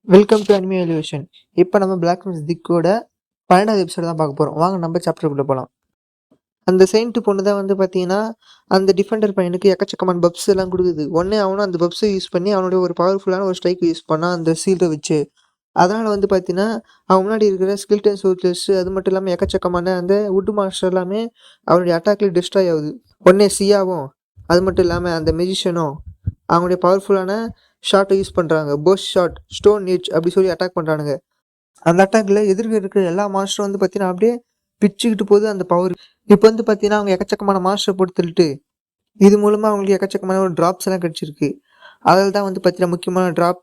Welcome to anime elevation. இப்போ நம்ம black miss திக்கோட 12வது எபிசோட் தான் பார்க்க போகிறோம். வாங்க நம்ம சாப்டருக்குள்ளே போகலாம். அந்த செயின்ட் பொண்ணு தான் வந்து பார்த்தீங்கன்னா அந்த டிஃபெண்டர் பையனுக்கு எக்கச்சக்கமான பப்ஸ் எல்லாம் கொடுக்குது. உடனே அவனும் அந்த பப்ஸை யூஸ் பண்ணி அவனுடைய ஒரு பவர்ஃபுல்லான ஒரு ஸ்ட்ரைக் யூஸ் பண்ணால் அந்த சீல்டை வச்சு. அதனால் வந்து பார்த்தீங்கன்னா அவன் முன்னாடி இருக்கிற ஸ்கில்டன் சோல்ஜர்ஸ் அது மட்டும் இல்லாமல் எக்கச்சக்கமான அந்த வுட் மாஸ்டர் எல்லாமே அவனுடைய அட்டாக்ல டிஸ்ட்ராய் ஆகுது. உடனே சியாவும் அது மட்டும் இல்லாமல் அந்த மெஜிஷியனும் அவங்களுடைய பவர்ஃபுல்லான ஷார்ட்டை யூஸ் பண்ணுறாங்க. போஸ் ஷாட், ஸ்டோன் ஏஜ் அப்படி சொல்லி அட்டாக் பண்ணுறானுங்க. அந்த அட்டாக்ல எதிர்க்க இருக்கிற எல்லா மாஸ்டரும் வந்து பார்த்தீங்கன்னா அப்படியே பிச்சுக்கிட்டு போகுது அந்த பவர். இப்போ வந்து பார்த்தீங்கன்னா அவங்க எக்கச்சக்கமான மாஸ்டரை பொறுத்துட்டு இது மூலமாக அவங்களுக்கு எக்கச்சக்கமான ஒரு ட்ராப்ஸ் எல்லாம் கிடச்சிருக்கு. அதில் தான் வந்து பார்த்தீங்கன்னா முக்கியமான ட்ராப்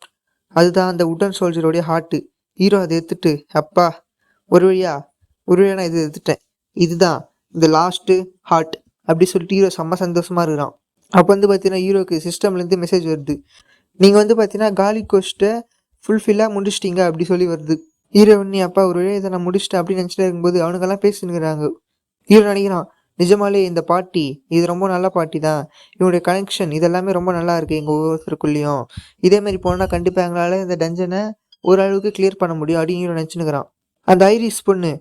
அதுதான் அந்த உட்டன் சோல்ஜருடைய ஹார்ட்டு. ஹீரோ அதை எடுத்துட்டு அப்பா ஒரு வழியா நான் இது எடுத்துட்டேன், இதுதான் இந்த லாஸ்ட்டு ஹார்ட் அப்படி சொல்லிட்டு ஹீரோ செம்ம சந்தோஷமா இருக்கிறான். அப்போ வந்து பார்த்தீங்கன்னா ஹீரோக்கு சிஸ்டம்லேருந்து மெசேஜ் வருது, நீங்கள் வந்து பார்த்தீங்கன்னா காலி கோஸ்ட்டை ஃபுல்ஃபில்லாக முடிச்சிட்டிங்க அப்படி சொல்லி வருது. ஹீரோ உடனே அப்பா ஒரு வழியாக இதை நான் முடிச்சிட்டேன் அப்படின்னு நினச்சிட்டே இருக்கும்போது அவனுக்கெல்லாம் பேசினுக்கிறாங்க. ஹீரோ நினைக்கிறான், நிஜமாலே இந்த பாட்டி இது ரொம்ப நல்ல பாட்டி தான், இவனுடைய கனெக்ஷன் இதெல்லாமே ரொம்ப நல்லா இருக்குது எங்கள் ஒவ்வொருத்தருக்குள்ளேயும். இதேமாரி போனால் கண்டிப்பாக எங்களால் இந்த டஞ்சனை ஓரளவுக்கு கிளியர் பண்ண முடியும் அப்படின்னு ஹீரோ நினச்சினுக்கிறான். அந்த ஐரிஸ் பொண்ணு,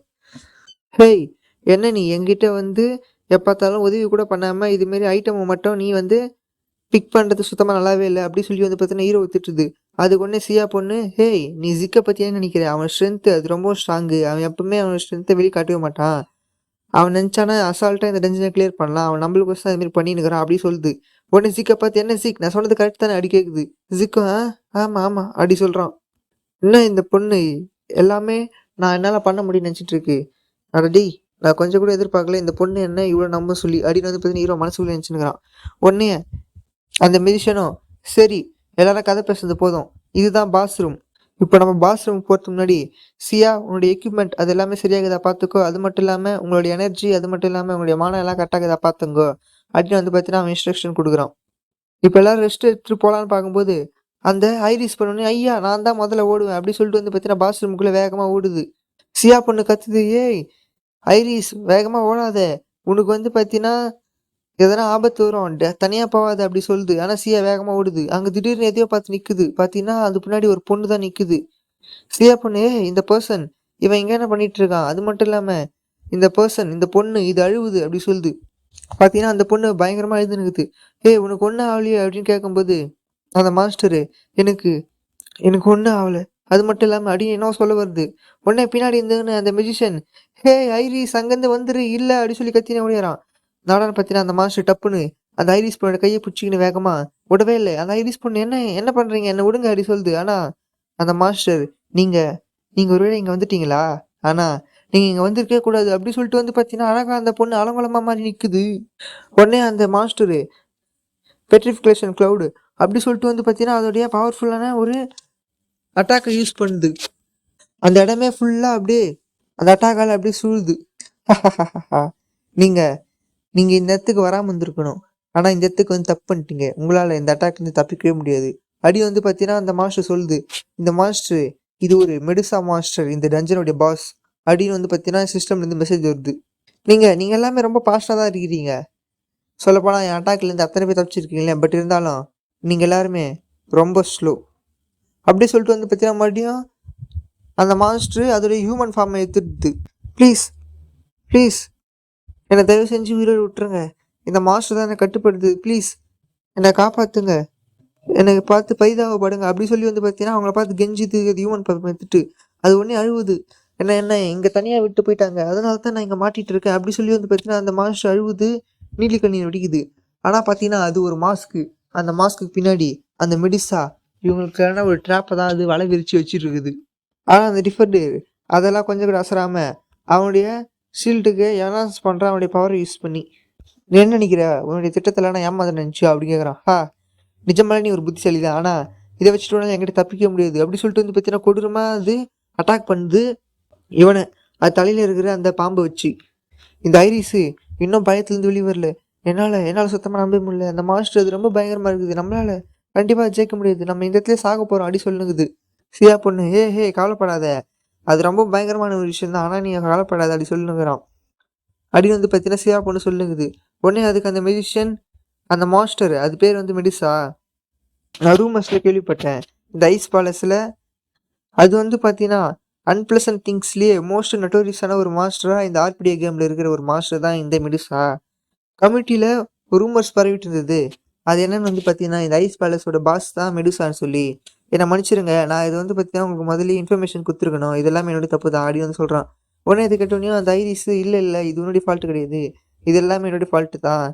ஹேய் என்ன நீ என்கிட்ட வந்து எப்போத்தாலும் உதவி கூட பண்ணாமல் இதுமாரி ஐட்டமை மட்டும் நீ வந்து பிக் பண்ணுறது சுத்தமாக நல்லாவே இல்லை அப்படி சொல்லி வந்து பார்த்தீங்கன்னா ஹீரோ திட்டுது. அதுக்கு ஒன்றே சியா பொண்ணு, ஹேய் நீ ஜிக்கை பற்றி ஏன்னு நினைக்கிற, அவன் ஸ்ட்ரென்த்து அது ரொம்ப ஸ்ட்ராங்கு, அவன் எப்பவுமே அவன் ஸ்ட்ரென்த்தை வெளியே காட்டவே மாட்டான், அவன் நினச்சானா அசால்ட்டாக இந்த டென்ஷனை கிளியர் பண்ணலாம், அவன் நம்மளுக்கு அதுமாரி பண்ணினுக்கிறான் அப்படி சொல்லுது. உடனே ஜிக்கை பார்த்து, என்ன ஜிக் நான் சொன்னது கரெக்ட் தானே அடி கேட்குது. ஜிக்கும் ஆமாம் ஆமாம் அப்படி சொல்கிறான். என்ன இந்த பொண்ணு எல்லாமே நான் என்னால் பண்ண முடியும்னு நினச்சிட்டு இருக்கு, அடடி நான் கொஞ்சம் கூட எதிர்பார்க்கல இந்த பொண்ணு என்ன இவ்வளோ நம்ப சொல்லி அப்படின்னு வந்து பார்த்தீங்கன்னா ஹீரோ மனசுக்குள்ளே நினச்சினுக்கிறான். உடனே அந்த மியூசிஷனும், சரி எல்லாரும் கதை பேசுறது போதும், இதுதான் பாத்ரூம், இப்போ நம்ம பாத்ரூம் போகிறதுக்கு முன்னாடி சியா உன்னுடைய எக்யூப்மெண்ட் அது எல்லாமே சரியாகுதா பார்த்துக்கோ, அது மட்டும் இல்லாமல் உங்களுடைய எனர்ஜி அது மட்டும் இல்லாமல் உங்களுடைய மானம் எல்லாம் கரெக்டாகுதா பார்த்துங்கோ அப்படின்னு வந்து பார்த்தீங்கன்னா அவன் இன்ஸ்ட்ரக்ஷன் கொடுக்குறான். இப்போ எல்லாரும் ரெஸ்ட் எடுத்துட்டு போகலான்னு பார்க்கும்போது அந்த ஐரிஸ் பண்ணோன்னே, ஐயா நான் தான் முதல்ல ஓடுவேன் அப்படி சொல்லிட்டு வந்து பார்த்தீங்கன்னா பாத்ரூமுக்குள்ளே வேகமாக ஓடுது. சியா பொண்ணு கத்துது, ஏய் ஐரிஸ் வேகமாக ஓடாத, உனக்கு வந்து பார்த்தீங்கன்னா எதனா ஆபத்து வரும், தனியாக போகாது அப்படி சொல்லுது. ஆனால் சியா வேகமாக ஓடுது. அங்கே திடீர்னு எதையோ பார்த்து நிற்குது. பார்த்தீங்கன்னா அது பின்னாடி ஒரு பொண்ணு தான் நிற்குது. சியா பொண்ணு, இந்த பர்சன் இவன் இங்கே என்ன பண்ணிட்டு இருக்கான், அது மட்டும் இல்லாமல் இந்த பர்சன் இந்த பொண்ணு இது அழுவுது அப்படி சொல்லுது. பார்த்தீங்கன்னா அந்த பொண்ணு பயங்கரமாக எழுது நிற்குது. ஏய் உனக்கு ஒன்றும் ஆகலையே அப்படின்னு கேட்கும்போது அந்த மாஸ்டரு, எனக்கு எனக்கு ஒன்றும் ஆகலை, அது மட்டும் இல்லாமல் அடி என்ன சொல்ல வருது. உடனே பின்னாடி இருந்துன்னு அந்த மெஜிஷியன், ஹே ஐரிஸ் அங்கேருந்து வந்துரு இல்லை அப்படி சொல்லி கத்தினே ஓடிறான். நாடான்னு பார்த்தீங்கன்னா அந்த மாஸ்டர் டப்புன்னு அந்த ஐரிஸ் பொண்ணோட கையை பிடிச்சிக்கின்னு வேகமா விடவே இல்லை. அந்த ஐரிஸ் பொண்ணு, என்ன என்ன பண்ணுறீங்க என்ன விடுங்க அப்படி சொல்லுது. ஆனால் அந்த மாஸ்டர், நீங்கள் ஒருவேளை இங்கே வந்துட்டீங்களா, ஆனால் நீங்கள் இங்கே வந்திருக்கவே கூடாது அப்படி சொல்லிட்டு வந்து பார்த்தீங்கன்னா அழகாக அந்த பொண்ணு அலங்கோலமாக மாதிரி நிற்குது. உடனே அந்த மாஸ்டரு பெட்ரிஃபிகேஷன் க்ளவுடு அப்படி சொல்லிட்டு வந்து பார்த்தீங்கன்னா அதோடைய பவர்ஃபுல்லான ஒரு அட்டாக்கை யூஸ் பண்ணுது. அந்த இடமே ஃபுல்லாக அப்படியே அந்த அட்டாக்கால் அப்படியே சூழுது. நீங்கள் நீங்கள் இந்த இடத்துக்கு வராமல் இருந்திருக்கணும், ஆனால் இந்த இடத்துக்கு வந்து தப்பு பண்ணிட்டீங்க, உங்களால் இந்த அட்டாக்லேருந்து தப்பிக்கவே முடியாது அடி வந்து பார்த்தீங்கன்னா அந்த மாஸ்டர் சொல்லுது. இந்த மாஸ்டர் இது ஒரு மெடுசா மாஸ்டர், இந்த டஞ்சனுடைய பாஸ் அப்படின்னு வந்து பார்த்தீங்கன்னா சிஸ்டம்லேருந்து மெசேஜ் வருது. நீங்கள் எல்லாமே ரொம்ப பாஸ்டாக தான் இருக்கிறீங்க, சொல்லப்போனால் என் அட்டாக்லேருந்து அத்தனை பேர் தப்பிச்சிருக்கீங்களே, பட் இருந்தாலும் நீங்கள் எல்லாருமே ரொம்ப ஸ்லோ அப்படி சொல்லிட்டு வந்து பார்த்தீங்கன்னா மறுபடியும் அந்த மாஸ்டர் அதோடைய ஹியூமன் ஃபார்மை எடுத்துடுது. ப்ளீஸ் ப்ளீஸ் என்னை தயவு செஞ்சு உயிரோடு விட்டுருங்க, இந்த மாஸ்டர் தான் என்னை கட்டுப்படுது, ப்ளீஸ் என்னை காப்பாற்றுங்க, எனக்கு பார்த்து பரிதாபப்படுங்க அப்படி சொல்லி வந்து பார்த்தீங்கன்னா அவங்கள பார்த்து கெஞ்சிது அது ஹியூமன் ஃபார்ம் எடுத்துட்டு. அது ஒன்றே அழுவுது, என்ன இங்கே தனியாக விட்டு போயிட்டாங்க, அதனால தான் நான் இங்கே மாட்டிகிட்டு இருக்கேன் அப்படி சொல்லி வந்து பார்த்தீங்கன்னா அந்த மாஸ்டர் அழுவுது, நீலி கண்ணீர் வெடிக்குது. ஆனால் பார்த்தீங்கன்னா அது ஒரு மாஸ்க்கு, அந்த மாஸ்க்கு பின்னாடி அந்த மெடிசா இவங்களுக்கான ஒரு ட்ராப்பை தான் அது வலை விரித்து வச்சுட்டு இருக்குது. ஆனால் அந்த டிஃபர்டு அதெல்லாம் கொஞ்சம் கூட அசராமல் அவனுடைய ஷீல்டுக்கு என்ஹான்ஸ் பண்ணுறான் அவனுடைய பவரை யூஸ் பண்ணி. நீ என்ன நினைக்கிற, உன்னுடைய திட்டத்தில் நான் ஏமாத நினச்சி அப்படி கேட்குறான். நிஜமாலே நீ ஒரு புத்திசாலி தான், ஆனால் இதை வச்சுட்டு என்கிட்ட தப்பிக்க முடியாது அப்படி சொல்லிட்டு வந்து பார்த்தீங்கன்னா கொடூரமாக அது அட்டாக் பண்ணுது இவனை, அது தலையில் இருக்கிற அந்த பாம்பை வச்சு. இந்த ஐரிஸு இன்னும் பயத்துலேருந்து வெளியே வரல. என்னால் சுத்தமாக நம்ப முடியல, அந்த மாஸ்டர் அது ரொம்ப பயங்கரமாக இருக்குது, நம்மளால் கண்டிப்பாக ஜெயிக்க முடியாது, நம்ம இந்த இடத்துல சாக போகிறோம் அப்படி சொல்லுங்குது. சியா பொண்ணு, ஹே கவலைப்படாத, அது ரொம்ப பயங்கரமான ஒரு விஷயம் தான், ஆனால் நீ கவலைப்படாத அப்படி சொல்லுங்கிறான். அப்படின்னு வந்து பார்த்தீங்கன்னா சியா பொண்ணு சொல்லுங்குது. உடனே அதுக்கு அந்த மெஜிஷியன் அந்த மாஸ்டர் அது பேர் வந்து மெடிசா, நான் ரூமர்ஸில் கேள்விப்பட்டேன், இந்த ஐஸ் பேலஸில் அது வந்து பார்த்தீங்கன்னா, அன்பிளசன்ட் திங்ஸ்லயே மோஸ்ட் நோட்டோரியஸான ஒரு மாஸ்டரா இந்த ஆர்பிடிஏ கேம்ல இருக்கிற ஒரு மாஸ்டர் தான் இந்த மெடுசா. கமிட்டில ரூமர்ஸ் பரவிட்டு இருந்தது. அது என்னன்னு வந்து பார்த்தீங்கன்னா, இந்த ஐஸ் பேலஸோட பாஸ் தான் மெடுசான்னு சொல்லி. என்ன மன்னிச்சிடுங்க. நான் இது வந்து பார்த்தீங்கன்னா, உங்களுக்கு முதல்லயே இன்ஃபர்மேஷன் குடுத்துருக்கணும். இது எல்லாமே என்னோட தப்பு தான் அப்படின்னு வந்து சொல்றான். உடனே இத கேட்டோனயும் அந்த ஐரிஸ் இல்ல இது உன்னுடைய ஃபால்ட் கிடையாது. இது எல்லாமே என்னுடைய ஃபால்ட் தான்.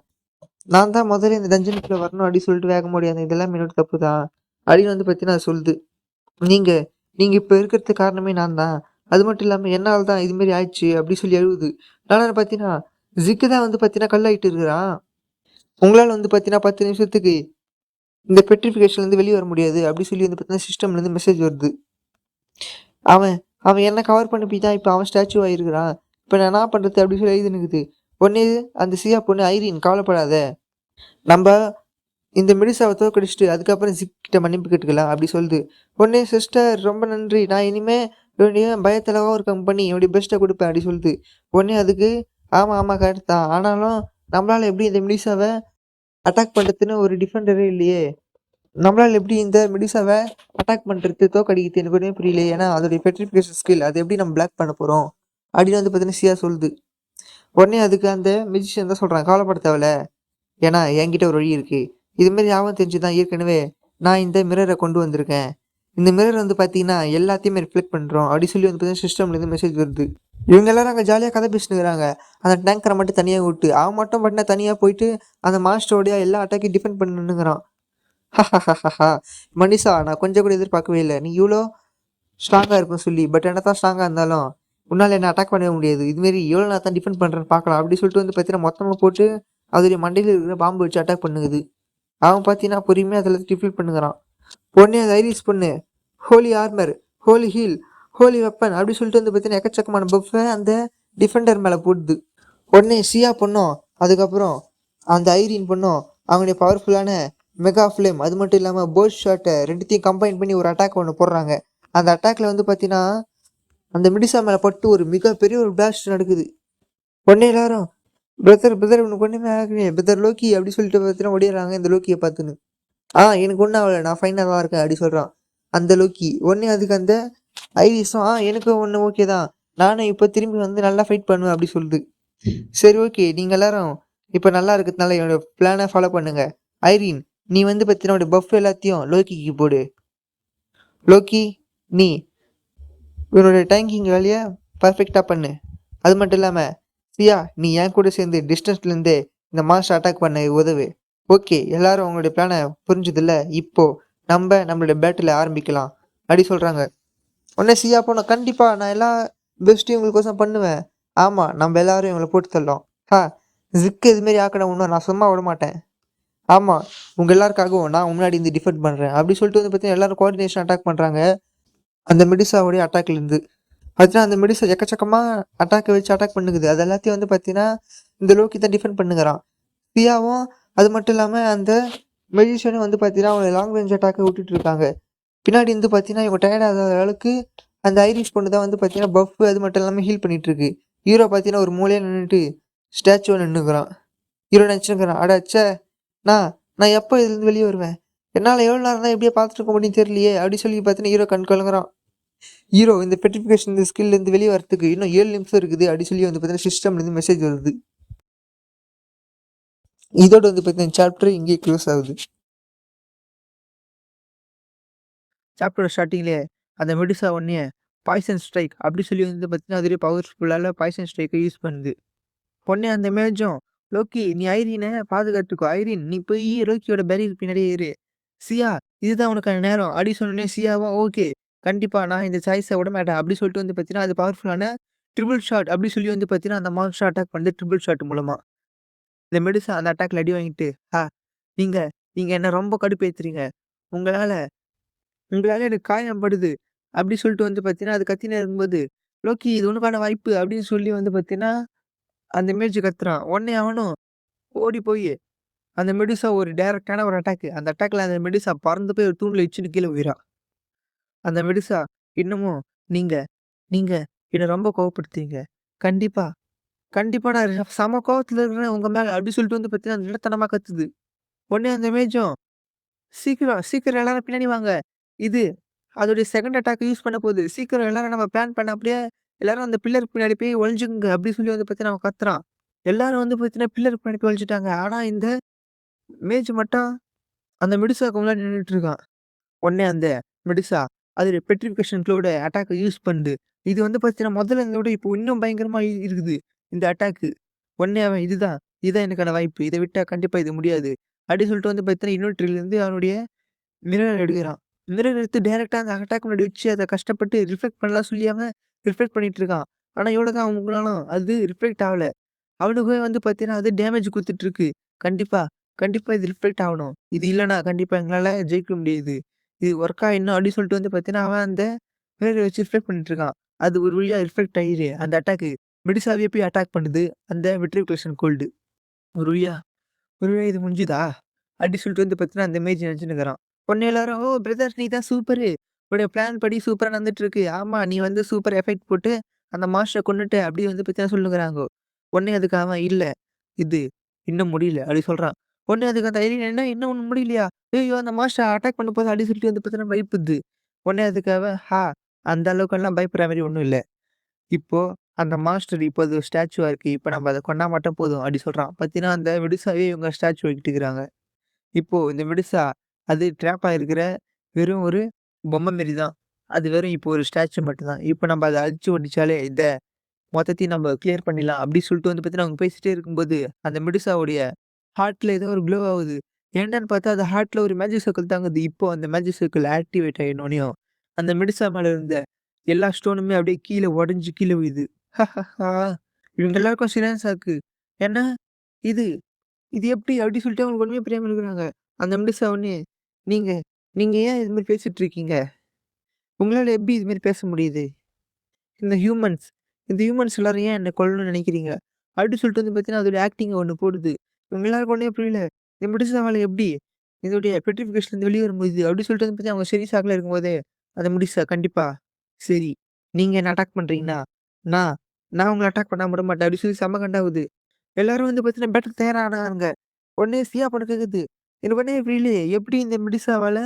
நான் தான் முதல்ல இந்த டஞ்சனுக்குள்ள வரணும் அப்படின்னு சொல்லிட்டு வேகமா ஓடியாந்தேன். இது எல்லாமே என்னோட தப்பு தான். அப்படின்னு வந்து பார்த்தீங்கன்னா, அது சொல்லுது. நீங்க நீங்க இப்ப இருக்கிறதுக்கு காரணமே நான் தான். அது மட்டும் இல்லாம என்னால தான் இது மாரி ஆயிடுச்சு அப்படி சொல்லி அழுவுது. ஆனா பார்த்தீங்கன்னா, ஜிக்கு தான் வந்து பார்த்தீங்கன்னா கல்லாயிட்டு இருக்கிறான். உங்களால வந்து பார்த்தீங்கன்னா 10 நிமிஷத்துக்கு இந்த பெட்ரிஃபிகேஷன்லேருந்து வெளிய வர முடியாது அப்படி சொல்லி வந்து பார்த்தீங்கன்னா சிஸ்டம்லேருந்து மெசேஜ் வருது. அவன் அவன் என்ன கவர் பண்ணி போய் தான் இப்ப அவன் ஸ்டாச்சு ஆயிருக்கிறான். இப்ப நான் என்ன பண்றது அப்படி சொல்லி எழுதினுக்குது. உடனே அந்த சியா பொண்ணு ஐரீன் கவலைப்படாத. நம்ப இந்த மெடிசாவ தோற்கடிச்சுட்டு அதுக்கப்புறம் ஜிக் கிட்ட மன்னிப்பு கேட்டுக்கலாம் அப்படி சொல்லுது. உடனே சிஸ்டர் ரொம்ப நன்றி. நான் இனிமே என்னுடைய பயத்துலவா ஒரு கம்பெனி என்னுடைய பெஸ்ட்டை குடுப்பேன் அப்படி சொல்லுது. உடனே அதுக்கு ஆமா கரெக்ட் தான். ஆனாலும் நம்மளால எப்படி இந்த மெடிசாவ அட்டாக் பண்றதுன்னு ஒரு டிஃபெண்டரே இல்லையே. நம்மளால எப்படி இந்த மெடிசாவ அட்டாக் பண்றது, தோற்கடிக்கிறது எனக்கு ஒண்ணுமே புரியலையே. ஏன்னா அதோடைய பெட்ரிஃபிகேஷன் ஸ்கில் அத எப்படி நம்ம பிளாக் பண்ண போறோம்? அப்படின்னு வந்து பார்த்தீங்கன்னா சியா சொல்லுது. உடனே அதுக்கு அந்த மெஜிஷியன் தான் சொல்றான், கவலைப்பட தேவையில்ல. ஏன்னா என்கிட்ட ஒரு வழி இருக்கு. இது மாரி ஆவும் தெரிஞ்சு தான் ஏற்கனவே நான் இந்த மிரர கொண்டு வந்திருக்கேன். இந்த மிரர் வந்து பார்த்தீங்கன்னா, எல்லாத்தையுமே ரிஃப்ளெக்ட் பண்றோம். அப்படி சொல்லி வந்து பார்த்தீங்கன்னா சிஸ்டம்லேருந்து மெசேஜ் வருது. இவங்க எல்லாரும் அங்க ஜாலியா கதை பேசினுருக்காங்க. அந்த டேங்கர மட்டும் தனியா விட்டு, அவன் மட்டும் பாத்தீங்கன்னா தனியா போயிட்டு அந்த மாஸ்டரோடைய எல்லா அட்டாக்கையும் டிஃபெண்ட் பண்ணி நின்னுக்குறான். மனிஷா நான் கொஞ்சம் கூட எதிர்பார்க்கவே இல்ல. நீ இவ்ளோ ஸ்ட்ராங்கா இருப்பேன்னு சொல்லி. பட் என்னதான் ஸ்ட்ராங்கா இருந்தாலும், உன்னால என்ன அட்டாக் பண்ணவே முடியாது. இதுமாரி எவ்வளோ நான் தான் டிஃபெண்ட் பண்றேன்னு பார்க்கலாம். அப்படி சொல்லிட்டு வந்து பார்த்தீங்கன்னா, மொத்தமா போட்டு அதோடைய மண்டையில இருக்கிற பாம்பு வச்சு அட்டாக் பண்ணுகுது. அவன் பார்த்தீங்கன்னா, பொறுமையா அதில டிஃபீட் பண்ணுகிறான். உடனே அந்த ஐரிஸ் பொண்ணு, holy armour, holy heal, holy weapon அப்படி சொல்லிட்டு வந்து பார்த்தீங்கன்னா, எக்கச்சக்கமான பஃப்ப அந்த டிஃபெண்டர் மேல போடுது. உடனே சியா பொண்ணும், அதுக்கப்புறம் அந்த ஐரின் பொண்ணும் அவங்களுடைய பவர்ஃபுல்லான மெகா ஃப்ளேம் அது மட்டும் இல்லாமல் போர்ட் ஷாட்டை ரெண்டுத்தையும் கம்பைன் பண்ணி ஒரு அட்டாக் ஒன்று போடுறாங்க. அந்த அட்டாக்ல வந்து பார்த்தீங்கன்னா, அந்த மிடிசா மேலே பட்டு ஒரு மிகப்பெரிய ஒரு பிளாஸ்ட் நடக்குது. உடனே எல்லாரும் பிரதர் உனக்கு ஒன்றுமே ஆகலையே பிரதர் லோக்கி அப்படி சொல்லிட்டு பார்த்தீங்கன்னா ஓடிடுறாங்க இந்த லோக்கியை பார்த்துன்னு. எனக்கு ஒன்றும் ஆகலை நான் ஃபைனாக தான் இருக்கேன் அப்படி சொல்கிறான் அந்த லோக்கி. உடனே அதுக்கு அந்த ஐரிஸும் எனக்கு ஒன்று ஓகே தான், நானும் இப்போ திரும்பி வந்து நல்லா ஃபைட் பண்ணுவேன் அப்படி சொல்லுது. சரி ஓகே, நீங்கள் எல்லாரும் இப்போ நல்லா இருக்கிறதுனால என்னோட பிளானை ஃபாலோ பண்ணுங்க. ஐரீன் நீ வந்து பார்த்தீங்கன்னா உன்னோட பஃப் எல்லாத்தையும் லோக்கிக்கு போடு. லோக்கி நீ உன்னோட டேங்கிங் வேலையை பர்ஃபெக்டாக பண்ணு. அது மட்டும் இல்லாமல் சியா நீ என் கூட சேர்ந்து டிஸ்டன்ஸ்லேருந்தே இந்த மாஸ்டர் அட்டாக் பண்ண உதவு. ஓகே எல்லாரும் உங்களுடைய பிளானை புரிஞ்சுதில்ல, இப்போ நம்மளுடைய பேட்டில் ஆரம்பிக்கலாம் அப்படி சொல்கிறாங்க. உடனே சியா போனோம், கண்டிப்பாக நான் எல்லா பெஸ்ட்டையும் உங்களுக்கோசம் பண்ணுவேன். ஆமாம் நம்ம எல்லாரும் இவங்களை போட்டு தள்ளோம். ஜிக்கு இதுமாரி ஆக்கணும் இன்னும் நான் சும்மா விட மாட்டேன். ஆமாம் உங்கள் எல்லாருக்காகவும் நான் முன்னாடி இந்த டிஃபெண்ட் பண்ணுறேன் அப்படி சொல்லிட்டு வந்து பார்த்தீங்கன்னா எல்லாரும் கோஆர்டினேஷன் அட்டாக் பண்ணுறாங்க அந்த மெடிசாவுடைய அட்டாக்லேருந்து. பார்த்தீங்கன்னா அந்த மெடிசா எக்கச்சக்கமாக அட்டாக்கை வச்சு அட்டாக் பண்ணுக்குது. அது எல்லாத்தையும் வந்து பார்த்தீங்கன்னா இந்த லோக்கி தான் டிஃபெண்ட் பண்ணுகிறான். சியாவும் அது மட்டும் இல்லாமல் அந்த மெஜிஷியனும் வந்து பார்த்தீங்கன்னா அவங்க லாங் ரேஞ்ச் அட்டாக்கை விட்டுட்டு இருக்காங்க. பின்னாடி வந்து பார்த்தீங்கன்னா இவங்க டயர்ட் ஆகாத அளவுக்கு அந்த ஐரிஷ் பொண்ணு தான் வந்து பார்த்தீங்கன்னா பஃப் அது மட்டும் இல்லாமல் ஹீல் பண்ணிட்டு இருக்கு. ஹீரோ பார்த்தீங்கன்னா ஒரு மூலையாக நின்றுட்டு ஸ்டாச்சுவாக நின்றுக்கிறான். ஹீரோ நினச்சிருக்கிறான், அட ச்சே நான் நான் எப்போ இதுலேருந்து வெளியே வருவேன், என்னால் எவ்வளோ நேரம் தான் எப்படியே பார்த்துட்டு இருக்க முடியும் தெரியலையே அப்படி சொல்லி பார்த்தீங்கன்னா ஹீரோ கண் கலங்குறான். ஹீரோ இந்த பெட்ரிஃபிகேஷன் இந்த ஸ்கில்லேருந்து வெளியே வரத்துக்கு இன்னும் 7 நிமிஷம் இருக்குது அப்படி சொல்லி வந்து பார்த்தீங்கன்னா சிஸ்டம்லேருந்து மெசேஜ் வருது. இதோட வந்து பார்த்தீங்கன்னா சாப்டர் இங்கே க்ளோஸ் ஆகுது. சாப்டர் ஸ்டார்டிங்லேயே அந்த மெடிசா உடனே பாய்சன் ஸ்ட்ரைக் அப்படி சொல்லி வந்து பார்த்தீங்கன்னா அதுலேயே பவர்ஃபுல்லான பாய்சன் ஸ்ட்ரைக்கை யூஸ் பண்ணுது. உடனே அந்த மேஜும் லோக்கி நீ ஐரீனை பாதுகாத்துக்கோ, ஐரீன் நீ போய் லோக்கியோட பேரியர் பின்னாடியே இரு, சியா இதுதான் உனக்கான நேரம் அப்படி சொன்னோடனே சியாவும் ஓகே கண்டிப்பாக நான் இந்த சாய்ஸை விட மாட்டேன் அப்படி சொல்லிட்டு வந்து பார்த்தீங்கன்னா அது பவர்ஃபுல்லான ட்ரிபிள் ஷாட் அப்படி சொல்லி வந்து பார்த்தீங்கன்னா அந்த மான்ஸ்டர் அட்டாக் பண்ணுது ட்ரிபிள் ஷாட் மூலமா. இந்த மெடிசா அந்த அட்டாக்ல அடி வாங்கிட்டு நீங்க நீங்க என்ன ரொம்ப கடுப்பேத்துறீங்க, உங்களால உங்களால எனக்கு காயம் படுது அப்படி சொல்லிட்டு வந்து பார்த்தீங்கன்னா அது கத்தினே இருக்கும்போது லோக்கி இது உனக்கான வாய்ப்பு அப்படின்னு சொல்லி வந்து பார்த்தீங்கன்னா அந்த இமேஜ் கத்துறான். உடனே அவனும் ஓடி போய் அந்த மெடுசா ஒரு டைரக்டான ஒரு அட்டாக். அந்த அட்டாக்ல அந்த மெடுசா பறந்து போய் ஒரு தூண்ல இடிச்சுட்டு கீழ விழுறான். அந்த மெடுசா இன்னமும் நீங்க நீங்க என்ன ரொம்ப கோவப்படுத்துறீங்க. கண்டிப்பா, கண்டிப்பா நான் செம கோவத்துல இருக்கிறேன் உங்க மேல அப்படி சொல்லிட்டு வந்து பார்த்தீங்கன்னா, நிடத்தனமா கத்துது. உடனே அந்த இமேஜும் சீக்கிரம், சீக்கிரம் எல்லாரும் பின்னாடி வாங்க. இது அதோடைய செகண்ட் அட்டாக் யூஸ் பண்ண போகுது. சீக்கிரம் எல்லாரும் நம்ம பிளான் பண்ண அப்படியே எல்லாரும் அந்த பில்லருக்கு பின்னாடி போய் ஒளிஞ்சுக்குங்க அப்படி சொல்லி வந்து பார்த்தீங்கன்னா அவன் கத்துறான். எல்லாரும் வந்து பார்த்தீங்கன்னா பில்லருக்கு பின்னாடி போய் ஒளிஞ்சுட்டாங்க. ஆனா இந்த மேஜ் மட்டும் அந்த மெடுசாக்கு முன்னாடி நின்னுட்டு இருக்கான். உடனே அந்த மெடுசா அது பெட்ரிஃபிகேஷன் க்ளோட அட்டாக்க யூஸ் பண்ணுது. இது வந்து பார்த்தீங்கன்னா முதல்ல இருந்தத விட இப்போ இன்னும் பயங்கரமா இருக்குது இந்த அட்டாக்கு. உடனே அவன் இதுதான் எனக்கான வாய்ப்பு. இத விட்டா கண்டிப்பா இது முடியாது. அப்படின்னு சொல்லிட்டு வந்து பார்த்தீங்கன்னா இன்வெர்ட்டர்லேருந்து அவனுடைய மிரர் எடுக்குறான். மிரர் எடுத்து டைரக்ட்டா அந்த அட்டாக் முன்னாடி வச்சு அத கஷ்டப்பட்டு ரிஃப்ளெக்ட் பண்ணலாம் சொல்லி அவன் ரிஃப்ளெக்ட் பண்ணிட்டு இருக்கான். ஆனா எவ்வளோதான் அவன் முங்குனாலும் அது ரிஃப்ளெக்ட் ஆவல. அவனுக்கு வந்து பார்த்தீங்கன்னா, அது டேமேஜ் குடுத்துட்டுருக்கு. கண்டிப்பா, கண்டிப்பா இது ரிஃப்ளெக்ட் ஆவணும். இது இல்லன்னா கண்டிப்பா எங்களால ஜெயிக்க முடியாது. இது ஒர்க் ஆயிடணும் அப்டின்னு சொல்லிட்டு வந்து பார்த்தீங்கன்னா, அவன் அந்த மிரர வச்சு ரிஃப்ளெக்ட் பண்ணிட்டு இருக்கான். அது ஒரு வழியா ரிஃப்ளெக்ட் ஆயிரு அந்த அட்டாக்கு மெடிசாவே போய் அட்டாக் பண்ணுது. அந்த விட்ரிஃபிகேஷன் கோல்டு. ஒரு வழியா ஒரு வேளை இது முடிஞ்சுதா? அப்டி சொல்லிட்டு வந்து பார்த்தீங்கன்னா, அந்த மேஜ் நெனச்சுன்னுருக்கிறான். உடனே எல்லாரும், "ஓ! பிரதர் நீ தான் சூப்பரு. உன்னுடைய பிளான் படி சூப்பரா நடந்துட்டுருக்கு. ஆமா, நீ வந்து சூப்பர் எஃபெக்ட் போட்டு அந்த மாஸ்டர கொன்னுட்ட." அப்டி வந்து பார்த்தீங்கன்னா சொல்லுகிறாங்கோ. உடனே அதுக்கு அவன், "இல்ல, இது இன்னும் முடியல." அப்டி சொல்றான். உடனே அதுக்கு அந்த ஏலியன், "என்ன இன்னும் ஒண்ணும் முடியலையா? ஐயய்யோ! அந்த மாஸ்டர் அட்டாக் பண்ண போது." அப்டி சொல்லிட்டு வந்து பார்த்தீங்கன்னா பயப்படுது. உடனே அதுக்கு அவன், அந்த அளவுக்கெல்லாம் பயப்படுற மாரி ஒண்ணும் இல்ல. இப்போ அந்த மாஸ்டர் இப்போ அது ஸ்டாச்சுவா இருக்கு. இப்ப நம்ம அத கொன்னா மட்டும் போதும்." அப்டி சொல்றான். பார்த்தீங்கன்னா, அந்த மெடுசாவே இவங்க ஸ்டாச்சு ஆக்கிட்டுருக்காங்க. இப்போ இந்த மெடுசா, அது ட்ராப்பா இருக்கிற வெறும் ஒரு பொம்மை மாரி தான். அது வெறும் இப்போ ஒரு ஸ்டாச்சு மட்டும் தான். இப்ப நம்ம அத அழிச்சு ஒடிச்சாலே இந்த மொத்தத்தையும் நம்ம கிளியர் பண்ணிடலாம். அப்டி சொல்லிட்டு வந்து பார்த்தீங்கன்னா, அவங்க பேசிட்டே இருக்கும்போது, அந்த மெடுசாவுடைய ஹார்ட்ல ஏதோ ஒரு க்ளோ ஆவுது. என்னன்னு பார்த்தா, அது ஹார்ட்ல ஒரு மேஜிக் சர்க்கிள் தாங்குது. இப்போ அந்த மேஜிக் சர்க்கிள் ஆக்டிவேட் ஆயினோனையும், அந்த மெடுசா மேல இருந்த எல்லா ஸ்டோனுமே அப்டியே கீழ உடைஞ்சு கீழ விழுது. இவங்க எல்லாருக்கும் சரியான ஷாக்கு. ஏன்னா, இது இது எப்டி? அப்டி சொல்லிட்டு அவங்களுக்கு ஒண்ணுமே புரியாம இருக்கிறாங்க. அந்த மெடுசா உடனே, "நீங்க நீங்க ஏன் இது மாரி பேசிட்டு இருக்கீங்க? உங்களால எப்டி இது மாரி பேச முடியுது? இந்த ஹியூமன்ஸ் இந்த ஹியூமன்ஸ் எல்லாரும் ஏன் என்ன கொல்லணும்னு நெனைக்கிறீங்க?" அப்டி சொல்லிட்டு வந்து பார்த்தீங்கன்னா, அதோட ஆக்டிங்க ஒண்ணு போடுது. இவங்க எல்லாருக்கும் ஒண்ணுமே புரியல. இந்த மெடுசாவால எப்டி இதோடைய பெட்ரிஃபிகேஷன்லருந்து வெளிய வர முடியுது? அப்டி சொல்லிட்டு வந்து பார்த்தீங்கன்னா, அவங்க சரி ஷாக்ல இருக்கும்போதே, அந்த மெடுசா கண்டிப்பா, "சரி, நீங்க என்ன அட்டாக் பண்றீங்கன்னா, நான் நான் உங்கள அட்டாக் பண்ணாம விடமாட்டேன்." அப்டி சொல்லி செம்ம காண்டாவுது. எல்லாரும் வந்து பார்த்தீங்கன்னா, பேட்டில் தயாரானாங்க. உடனே சியா பொண்ணு கேக்குது. எனக்கு உடனே புரியலையே, எப்படி இந்த மெடிசாவால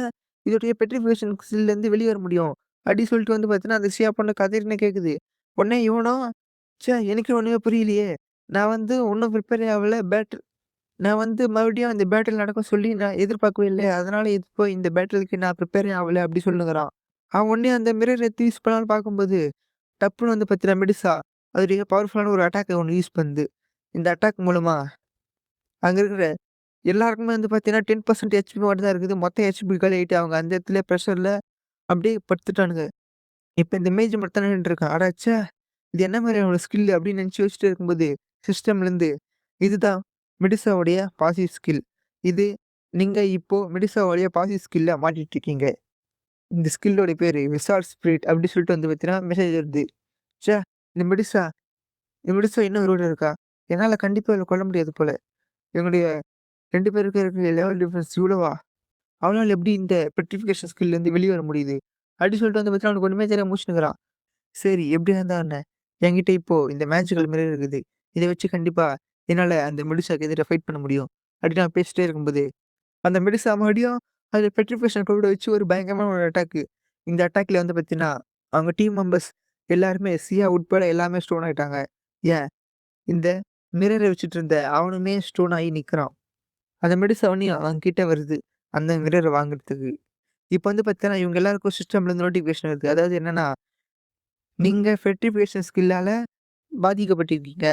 இதோடைய பெட்ரிஃபிகேஷன் ஸ்கில்லேருந்து வெளிய வர முடியும்? அப்டி சொல்லிட்டு வந்து பார்த்தீங்கன்னா, அந்த சியா பொண்ணு கதறினே கேக்குது. உடனே இவனும், எனக்கு ஒண்ணுமே புரியலையே. நான் வந்து இன்னும் ப்ரிப்பேரே ஆவல. நான் வந்து மறுபடியும் இந்த பேட்டில் நடக்கும் சொல்லி நான் எதிர்பார்க்கவே இல்ல. அதனால இப்போ இந்த பேட்டிலுக்கு நான் ப்ரிப்பேரே ஆவல." அப்டி சொல்லுங்கிறான். அவன் உடனே அந்த மிரர் எடுத்து யூஸ் பண்ணலான்னு பார்க்கும்போது, டப்புன்னு வந்து பார்த்தீங்கன்னா, மெடிசா அதோடைய பவர்ஃபுல்லான ஒரு அட்டாக்க ஒண்ணு யூஸ் பண்ணுது. இந்த அட்டாக் மூலமா அங்க இருக்கிற எல்லாருக்குமே வந்து பார்த்தீங்கன்னா, 10% ஹெச்பி மட்டும் தான் இருக்குது. மொத்த ஹெச்பி காலி ஆயிட்டு அவங்க அந்த இடத்துல பிரஷர்ல அப்படியே படுத்துட்டானுங்க. இப்ப இந்த மேஜ் மட்டும் தான் நின்னுட்டுருக்கான். அட ச்சே! இது என்ன மாரியான ஸ்கில் அப்படின்னு நினைச்சு யோசிச்சுட்டே இருக்கும்போது, சிஸ்டம்லேருந்து இதுதான் மெடிசாவுடைய பாசிவ் ஸ்கில். இது நீங்க இப்போ மெடிசாவுடைய பாசிவ் ஸ்கில்ல மாட்டிட்டு இருக்கீங்க. இந்த ஸ்கில்லோட பேரு விசார்ட் ஸ்பிரிட் அப்படி சொல்லிட்டு வந்து பார்த்தீங்கன்னா, மெசேஜ் வருது. ச்சே! இந்த மெடிசா இந்த மெடிசா இன்னும் உயிரோட இருக்கா? என்னால கண்டிப்பா இவள கொல்ல முடியாது போல. இவங்களுடைய 2 பேருக்கும் இருக்கிற லெவல் டிஃபரன்ஸ் இவ்வளவா? அவனால எப்படி இந்த பெட்ரிஃபிகேஷன் ஸ்கில்லேருந்து வெளிய வர முடியுது? அப்டி சொல்லிட்டு வந்து பார்த்தீங்கன்னா, அவனுக்கு ஒண்ணுமே தெரியாம முழிச்சுன்னுருக்கான். சரி எப்படியா இருந்தா என்ன? என்கிட்ட இப்போ இந்த மேஜிக்கல் மிரர் இருக்குது. இத வச்சு கண்டிப்பா என்னால அந்த மெடுசாக்கு எதிரா ஃபைட் பண்ண முடியும். அப்டின்னு நான் பேசிட்டே இருக்கும்போது, அந்த மெடுசா மறுபடியும் அந்த பெட்ரிஃபிகேஷன் கூட வச்சு ஒரு பயங்கரமான ஒரு அட்டாக்கு. இந்த அட்டாக்ல வந்து பார்த்தீங்கன்னா, அவங்க டீம் மெம்பர்ஸ் எல்லாருமே சியா உட்பட எல்லாமே ஸ்டோன் ஆயிட்டாங்க. ஏன் இந்த மிரர வச்சுட்டு இருந்த அவனுமே ஸ்டோன் ஆகி நிக்கிறான். அந்த மெடிச அவனையும் அவன்கிட்ட வருது. அந்த மிரர வாங்குறதுக்கு. இப்ப வந்து பார்த்தீங்கன்னா, இவங்க எல்லாருக்கும் சிஸ்டம்லேருந்து நோட்டிஃபிகேஷன் வருது. அதாவது என்னன்னா, நீங்க பெர்டிஃபிகேஷன் ஸ்கில்லால பாதிக்கப்பட்டிருக்கீங்க.